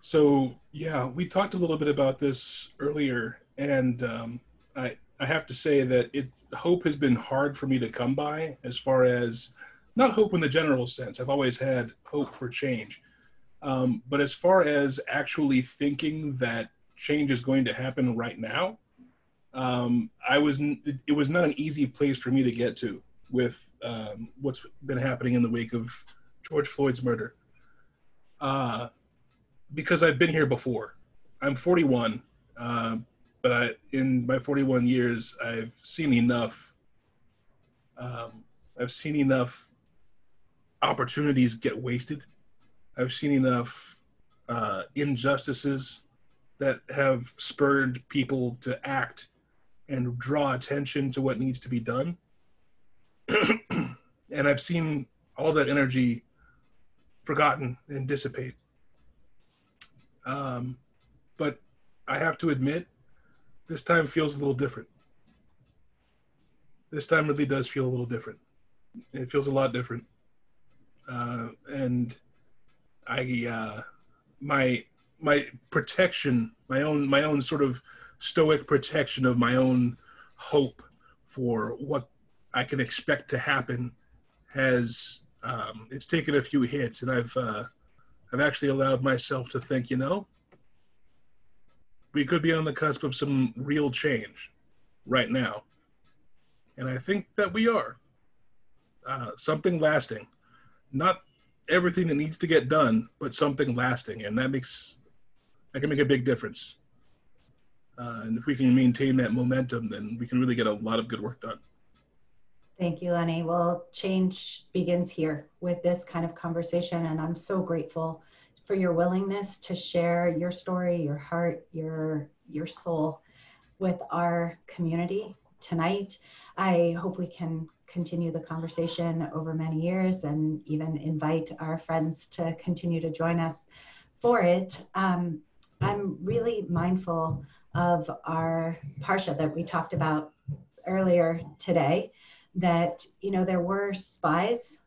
Speaker 3: So, yeah, we talked a little bit about this earlier, and I have to say that hope has been hard for me to come by, as far as, not hope in the general sense. I've always had hope for change. But as far as actually thinking that change is going to happen right now. It was not an easy place for me to get to with what's been happening in the wake of George Floyd's murder. Because I've been here before. I'm 41, but in my 41 years, I've seen enough. I've seen enough opportunities get wasted. I've seen enough injustices that have spurred people to act and draw attention to what needs to be done. And I've seen all that energy forgotten and dissipate. But I have to admit, this time feels a little different. This time really does feel a little different. It feels a lot different. And my protection, my own sort of stoic protection of my own hope for what I can expect to happen has it's taken a few hits, and I've actually allowed myself to think, we could be on the cusp of some real change right now. And I think that we are. Something lasting. Not everything that needs to get done, but something lasting. And that can make a big difference. And if we can maintain that momentum, then we can really get a lot of good work done.
Speaker 1: Thank you, Lenny. Well, change begins here with this kind of conversation, and I'm so grateful for your willingness to share your story, your heart, your soul with our community tonight. I hope we can continue the conversation over many years and even invite our friends to continue to join us for it. I'm really mindful of our Parsha that we talked about earlier today, that, there were spies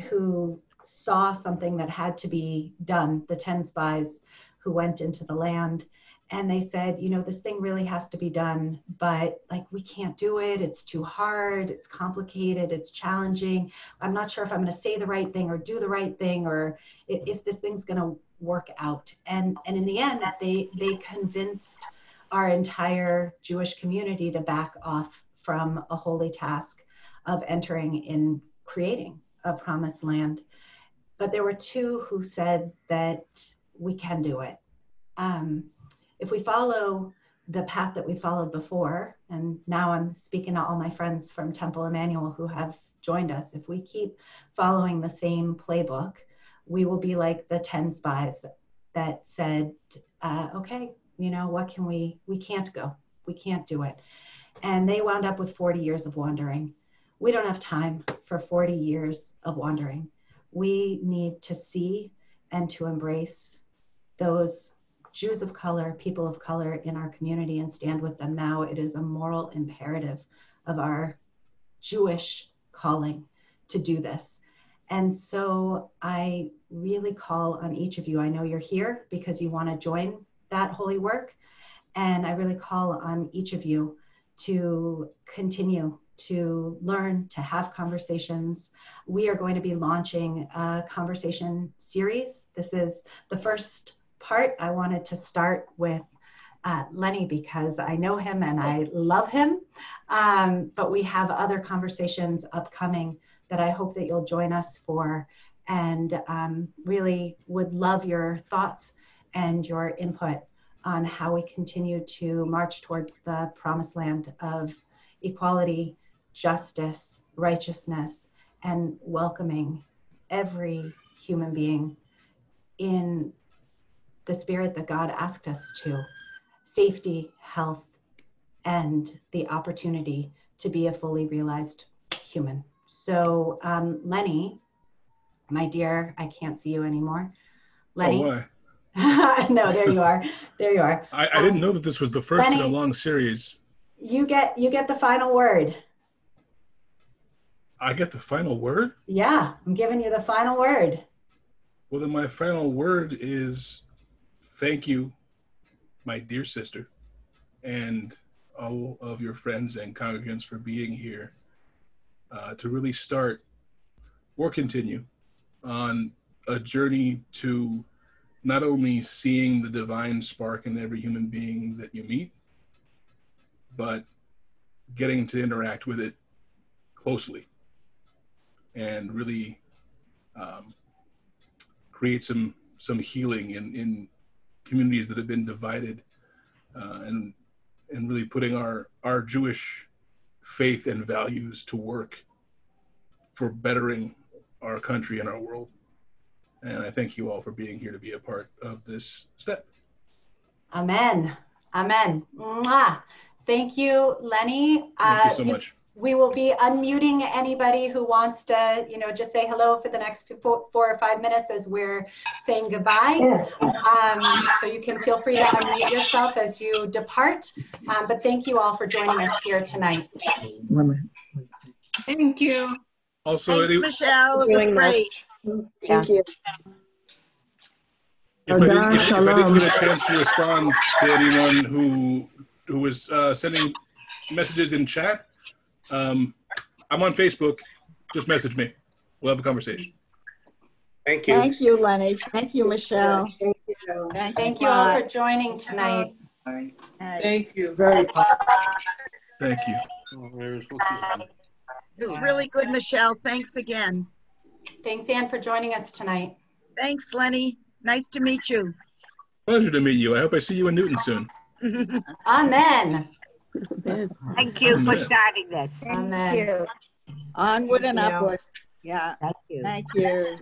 Speaker 1: who saw something that had to be done, the 10 spies who went into the land, and they said, this thing really has to be done, but we can't do it. It's too hard. It's complicated. It's challenging. I'm not sure if I'm going to say the right thing or do the right thing, or if this thing's going to work out. And in the end, they convinced our entire Jewish community to back off from a holy task of entering in creating a promised land. But there were two who said that we can do it. If we follow the path that we followed before, and now I'm speaking to all my friends from Temple Emmanuel who have joined us, if we keep following the same playbook, we will be like the 10 spies that said, okay, what can we can't go, we can't do it. And they wound up with 40 years of wandering. We don't have time for 40 years of wandering. We need to see and to embrace those Jews of color, people of color in our community, and stand with them now. It is a moral imperative of our Jewish calling to do this. And so I really call on each of you. I know you're here because you want to join that holy work. And I really call on each of you to continue to learn, to have conversations. We are going to be launching a conversation series. This is the first part. I wanted to start with Lenny because I know him and I love him. But we have other conversations upcoming that I hope that you'll join us for, and really would love your thoughts and your input on how we continue to march towards the promised land of equality, justice, righteousness, and welcoming every human being in the spirit that God asked us to: safety, health, and the opportunity to be a fully realized human. So Lenny, my dear, I can't see you anymore. Lenny.
Speaker 3: Oh, why?
Speaker 1: No, there you are. There you are.
Speaker 3: I didn't know that this was the first
Speaker 1: Lenny,
Speaker 3: in a long series.
Speaker 1: You get the final word.
Speaker 3: I get the final word?
Speaker 1: Yeah, I'm giving you the final word.
Speaker 3: Well, then my final word is thank you, my dear sister, and all of your friends and congregants for being here to really start or continue on a journey to not only seeing the divine spark in every human being that you meet, but getting to interact with it closely and really create some healing in communities that have been divided, and really putting our Jewish faith and values to work for bettering our country and our world. And I thank you all for being here to be a part of this step.
Speaker 1: Amen. Amen. Mwah. Thank you, Lenny.
Speaker 3: Thank you so much.
Speaker 1: We will be unmuting anybody who wants to, just say hello for the next 4 or 5 minutes as we're saying goodbye. So you can feel free to unmute yourself as you depart. But thank you all for joining us here tonight.
Speaker 4: Thank you.
Speaker 3: Also,
Speaker 5: Thanks, Michelle. It was great.
Speaker 6: Thank you.
Speaker 3: if I didn't get a chance to respond to anyone who was sending messages in chat, I'm on Facebook. Just message me. We'll have a conversation.
Speaker 7: Thank you.
Speaker 6: Thank you, Lenny. Thank you, Michelle.
Speaker 5: Thank you.
Speaker 1: Thank you all for joining tonight.
Speaker 4: Thank you.
Speaker 2: Very
Speaker 3: Thank you.
Speaker 5: It was really good, Michelle. Thanks again.
Speaker 1: Thanks, Anne, for joining us tonight.
Speaker 5: Thanks, Lenny. Nice to meet you.
Speaker 3: Pleasure to meet you. I hope I see you in Newton soon.
Speaker 1: Amen.
Speaker 8: Thank you for starting this.
Speaker 1: Amen.
Speaker 6: Onward and upward. Yeah.
Speaker 8: Thank you.
Speaker 6: Thank you.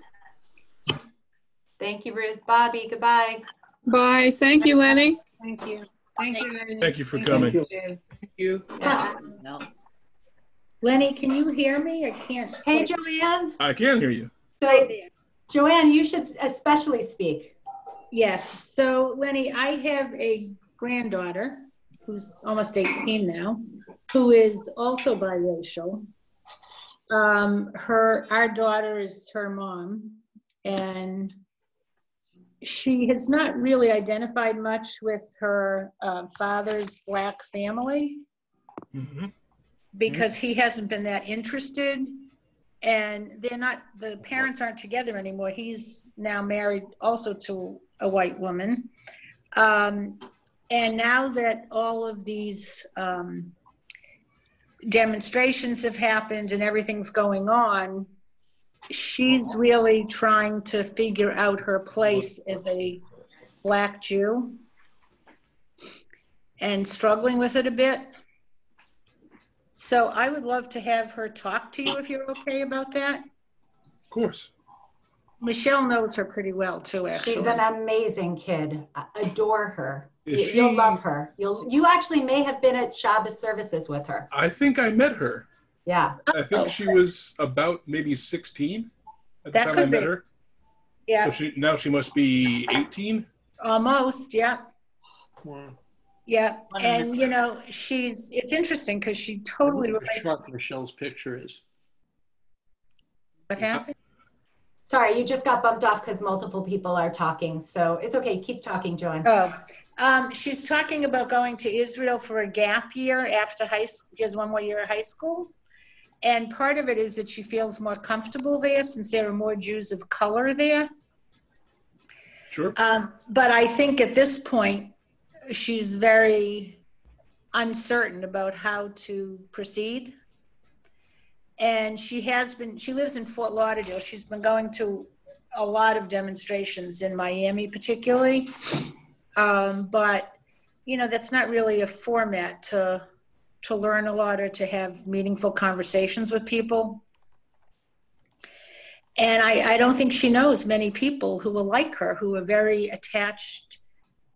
Speaker 1: Thank you, Ruth. Bobby, goodbye.
Speaker 4: Bye. Thank you, Lenny. Thank you. Thank you, Lenny.
Speaker 3: Thank you for coming.
Speaker 4: Thank you.
Speaker 9: Lenny, can you hear me? I can't.
Speaker 1: Hey, Joanne.
Speaker 3: I can hear you.
Speaker 1: So, Joanne, you should especially speak.
Speaker 9: Yes. So, Lenny, I have a granddaughter who's almost 18 now, who is also biracial. Our daughter is her mom, and she has not really identified much with her father's Black family.
Speaker 3: Mm-hmm.
Speaker 9: Because he hasn't been that interested, and the parents aren't together anymore. He's now married also to a white woman. And now that all of these demonstrations have happened and everything's going on, she's really trying to figure out her place as a Black Jew and struggling with it a bit. So I would love to have her talk to you if you're okay about that.
Speaker 3: Of course.
Speaker 9: Michelle knows her pretty well too, actually.
Speaker 1: She's an amazing kid. I adore her.
Speaker 3: Is
Speaker 1: You'll
Speaker 3: she-
Speaker 1: love her. You actually may have been at Shabbos services with her.
Speaker 3: I think I met her.
Speaker 1: Yeah.
Speaker 3: I think she was about maybe 16 at the
Speaker 9: That
Speaker 3: time
Speaker 9: could
Speaker 3: I met
Speaker 9: be.
Speaker 3: her.
Speaker 9: Yeah,
Speaker 3: So now she must be 18.
Speaker 9: almost, yeah.
Speaker 2: Wow.
Speaker 9: Yeah, and it's interesting because she totally
Speaker 2: How
Speaker 9: relates
Speaker 2: sharp
Speaker 9: to
Speaker 2: Michelle's picture is.
Speaker 9: what happened.
Speaker 1: Sorry, you just got bumped off because multiple people are talking. So it's okay. Keep talking, Joanne.
Speaker 9: She's talking about going to Israel for a gap year after high school. She has 1 more year of high school. And part of it is that she feels more comfortable there since there are more Jews of color there.
Speaker 3: Sure.
Speaker 9: But I think at this point, she's very uncertain about how to proceed. And she lives in Fort Lauderdale. She's been going to a lot of demonstrations in Miami particularly. But, that's not really a format to learn a lot or to have meaningful conversations with people. And I don't think she knows many people who are like her, who are very attached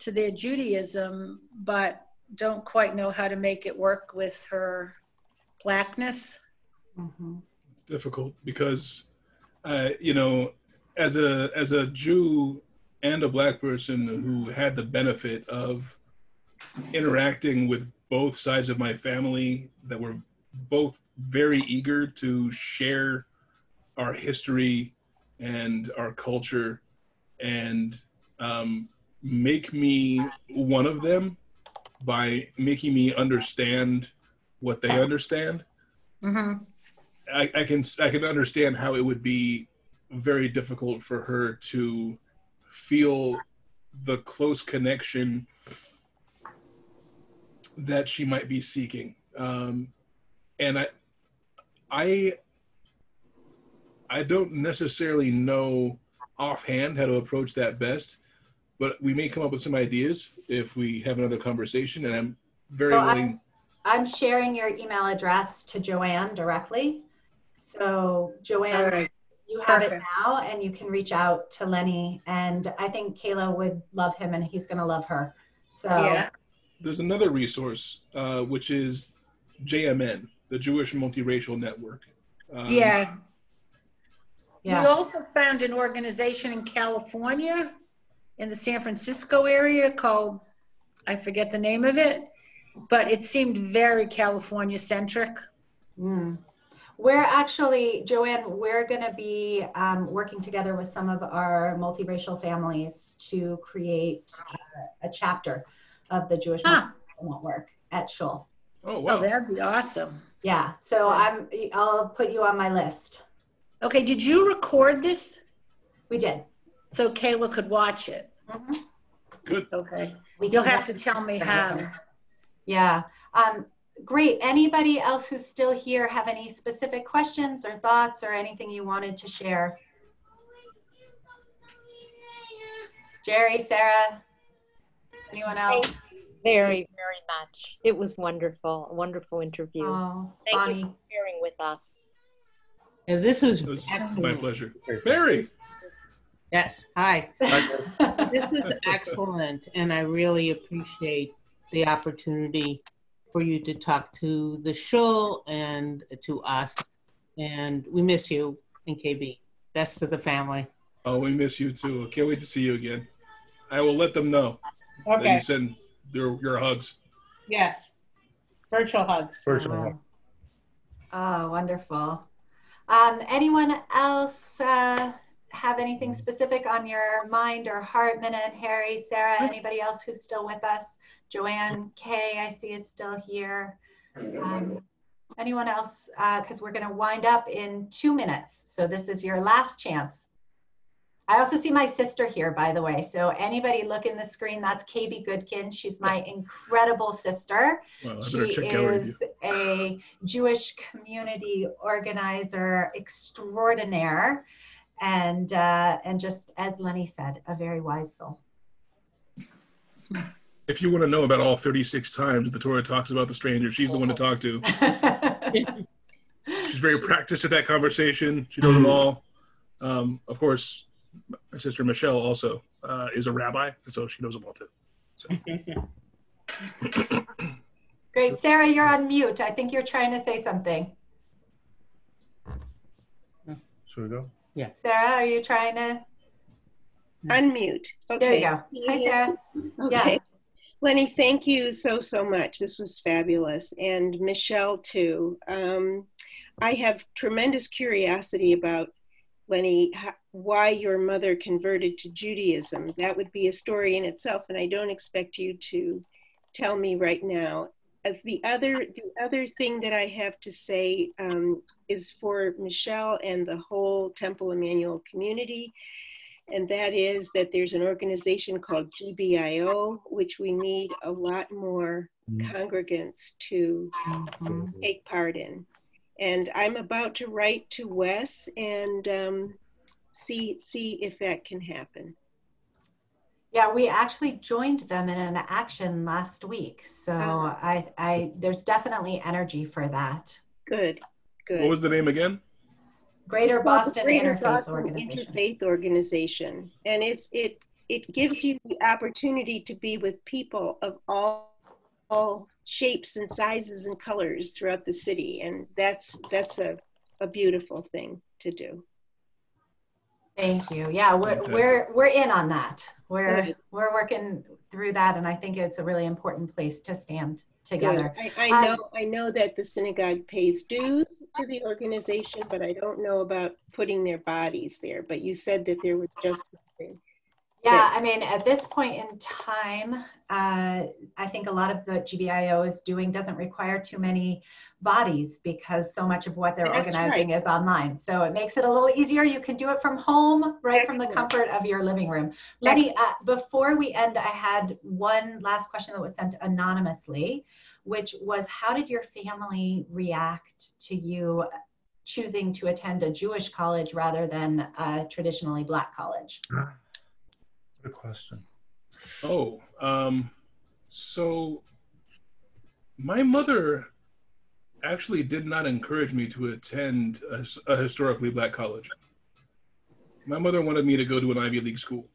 Speaker 9: to their Judaism, but don't quite know how to make it work with her Blackness.
Speaker 1: Mm-hmm.
Speaker 3: It's difficult because, as a Jew and a Black person who had the benefit of interacting with both sides of my family that were both very eager to share our history and our culture and make me one of them by making me understand what they understand.
Speaker 9: Mm-hmm.
Speaker 3: I can understand how it would be very difficult for her to feel the close connection that she might be seeking. And I don't necessarily know offhand how to approach that best, but we may come up with some ideas if we have another conversation, and I'm very willing.
Speaker 1: I'm sharing your email address to Joanne directly. So Joanne,
Speaker 9: right.
Speaker 1: you have
Speaker 9: Perfect.
Speaker 1: it now, and you can reach out to Lenny, and I think Kayla would love him and he's gonna love her. So
Speaker 9: Yeah.
Speaker 3: There's another resource, which is JMN, the Jewish Multiracial Network.
Speaker 9: Yeah. We
Speaker 1: yeah.
Speaker 9: also found an organization in California, in the San Francisco area called, I forget the name of it, but it seemed very California centric.
Speaker 1: Mm. We're actually, Joanne, we're going to be working together with some of our multiracial families to create a chapter of the Jewish Multiracial Network at Shul.
Speaker 3: Oh, wow.
Speaker 9: Oh, that'd be awesome.
Speaker 1: Yeah, so I'll put you on my list.
Speaker 9: Okay, did you record this?
Speaker 1: We did.
Speaker 9: So Kayla could watch it?
Speaker 1: Mhm.
Speaker 3: Good.
Speaker 9: Okay.
Speaker 1: We
Speaker 9: You'll
Speaker 1: can
Speaker 9: have to tell me how.
Speaker 1: Yeah. Great. Anybody else who's still here have any specific questions or thoughts or anything you wanted to share? Jerry, Sarah, anyone else?
Speaker 10: Thank you very, very much. It was wonderful, a wonderful interview.
Speaker 1: Oh,
Speaker 10: Thank
Speaker 1: Bonnie.
Speaker 10: you for sharing with us.
Speaker 11: And this was
Speaker 3: It was
Speaker 11: excellent.
Speaker 3: my pleasure. Barry.
Speaker 11: Yes, hi. This was excellent, and I really appreciate the opportunity for you to talk to the shul and to us. And we miss you and KB. Best to the family.
Speaker 3: Oh, we miss you too. Can't wait to see you again. I will let them know that
Speaker 11: Okay.
Speaker 3: you send your hugs.
Speaker 11: Yes. Virtual hugs.
Speaker 1: Wow. Oh, wonderful. Anyone else have anything specific on your mind or heart? Minute, Harry, Sarah, anybody else who's still with us? Joanne, Kay, I see is still here. Anyone else? Because we're going to wind up in 2 minutes. So this is your last chance. I also see my sister here, by the way. So anybody look in the screen, that's KB Goodkin. She's my incredible sister.
Speaker 3: Well, I
Speaker 1: She
Speaker 3: better check gallery view.
Speaker 1: is a Jewish community organizer extraordinaire. And just as Lenny said, a very wise soul.
Speaker 3: If you want to know about all 36 times the Torah talks about the stranger, she's the one to talk to. She's very practiced at that conversation. She knows them all. Of course, my sister Michelle also is a rabbi, so she knows them all too. So.
Speaker 1: Great. Sarah, you're on mute. I think you're trying to say something.
Speaker 12: Should we go?
Speaker 11: Yeah.
Speaker 1: Sarah, are you trying to?
Speaker 13: Unmute. Okay.
Speaker 1: There you go. Hi, Sarah.
Speaker 13: Okay.
Speaker 1: Yeah.
Speaker 13: Lenny, thank you so much. This was fabulous. And Michelle, too. I have tremendous curiosity about, Lenny, why your mother converted to Judaism. That would be a story in itself, and I don't expect you to tell me right now. As the other thing that I have to say is for Michelle and the whole Temple Emmanuel community, and that is that there's an organization called GBIO, which we need a lot more congregants to take part in. And I'm about to write to Wes and see if that can happen.
Speaker 1: Yeah, we actually joined them in an action last week. So there's definitely energy for that.
Speaker 13: Good.
Speaker 3: What was the name again?
Speaker 1: Greater
Speaker 13: It's called the
Speaker 1: Boston
Speaker 13: Greater
Speaker 1: Interfaith
Speaker 13: Boston
Speaker 1: Organization.
Speaker 13: Interfaith Organization. And it gives you the opportunity to be with people of all shapes and sizes and colors throughout the city. And that's a beautiful thing to do.
Speaker 1: Thank you. Yeah, we're in on that. We're working through that, and I think it's a really important place to stand together.
Speaker 13: Good. I know that the synagogue pays dues to the organization, but I don't know about putting their bodies there. But you said that there was just something.
Speaker 1: Yeah, I mean, at this point in time, I think a lot of the GBIO is doing doesn't require too many bodies because so much of what they're organizing is online. So it makes it a little easier. You can do it from home, right from the comfort of your living room. Lenny, before we end, I had one last question that was sent anonymously, which was, how did your family react to you choosing to attend a Jewish college rather than a traditionally Black college?
Speaker 12: Good question.
Speaker 3: Oh, so my mother actually did not encourage me to attend a historically Black college. My mother wanted me to go to an Ivy League school.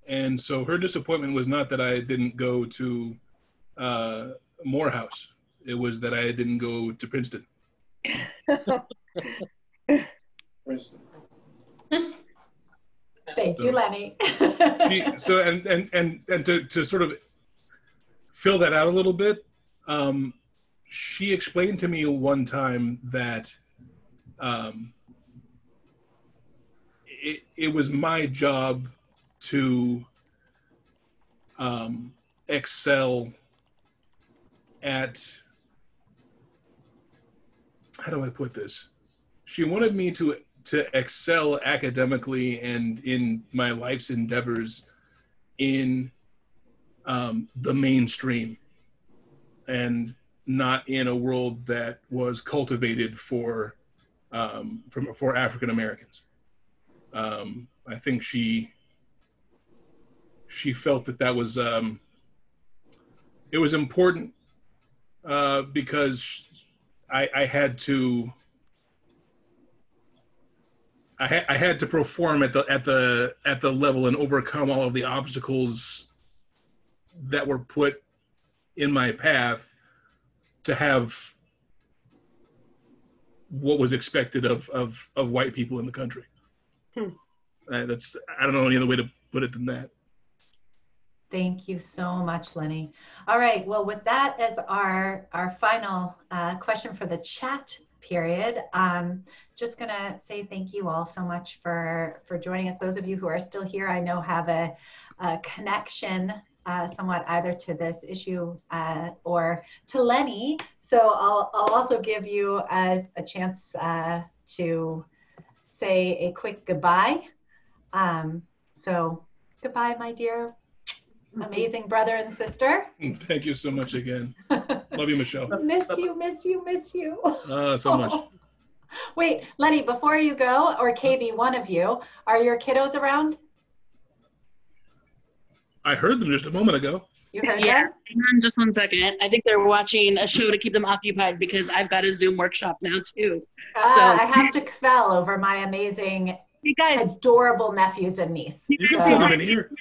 Speaker 3: And so her disappointment was not that I didn't go to Morehouse. It was that I didn't go to Princeton.
Speaker 12: Princeton.
Speaker 1: Thank you, Lenny.
Speaker 3: To sort of fill that out a little bit, she explained to me one time that it was my job to excel at, how do I put this? She wanted me to excel academically and in my life's endeavors in the mainstream and not in a world that was cultivated for African Americans. I think she felt that was it was important because I had to perform at the level and overcome all of the obstacles that were put in my path to have what was expected of white people in the country. I don't know any other way to put it than that.
Speaker 1: Thank you so much, Lenny. All right, well, with that as our final question for the chat period, just gonna say thank you all so much for joining us. Those of you who are still here, I know have a connection somewhat either to this issue or to Lenny. So I'll also give you a chance to say a quick goodbye. So goodbye, my dear amazing brother and sister.
Speaker 3: Thank you so much again. Love you, Michelle.
Speaker 1: Miss you.
Speaker 3: So much.
Speaker 1: Wait, Lenny, before you go, or KB, one of you, are your kiddos around?
Speaker 3: I heard them just a moment ago.
Speaker 1: You heard
Speaker 14: Yeah,
Speaker 1: them?
Speaker 14: hang on just one second. I think they're watching a show to keep them occupied because I've got a Zoom workshop now too.
Speaker 1: I have to quell over my amazing, adorable nephews and niece.
Speaker 3: You can send them in here.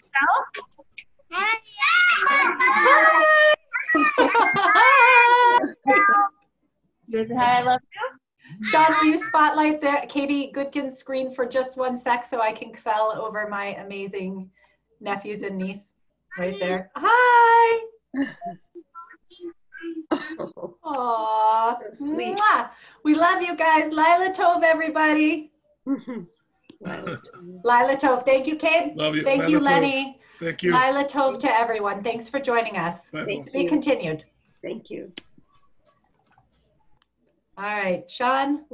Speaker 14: Hi, I love you.
Speaker 1: Sean, will you spotlight the Katie Goodkin's screen for just 1 sec so I can quell over my amazing nephews and niece right there. Hi. Aww.
Speaker 13: So sweet.
Speaker 1: Mwah. We love you guys. Lila Tov, everybody. Lila Tov. Thank you, Kate.
Speaker 3: Love you.
Speaker 1: Thank you,
Speaker 3: Lila Tov.
Speaker 1: Lenny.
Speaker 3: Thank you.
Speaker 1: Lila Tov to everyone. Thanks for joining us.
Speaker 13: Thank
Speaker 1: To be
Speaker 13: you.
Speaker 1: continued.
Speaker 13: Thank you.
Speaker 1: All right, Sean.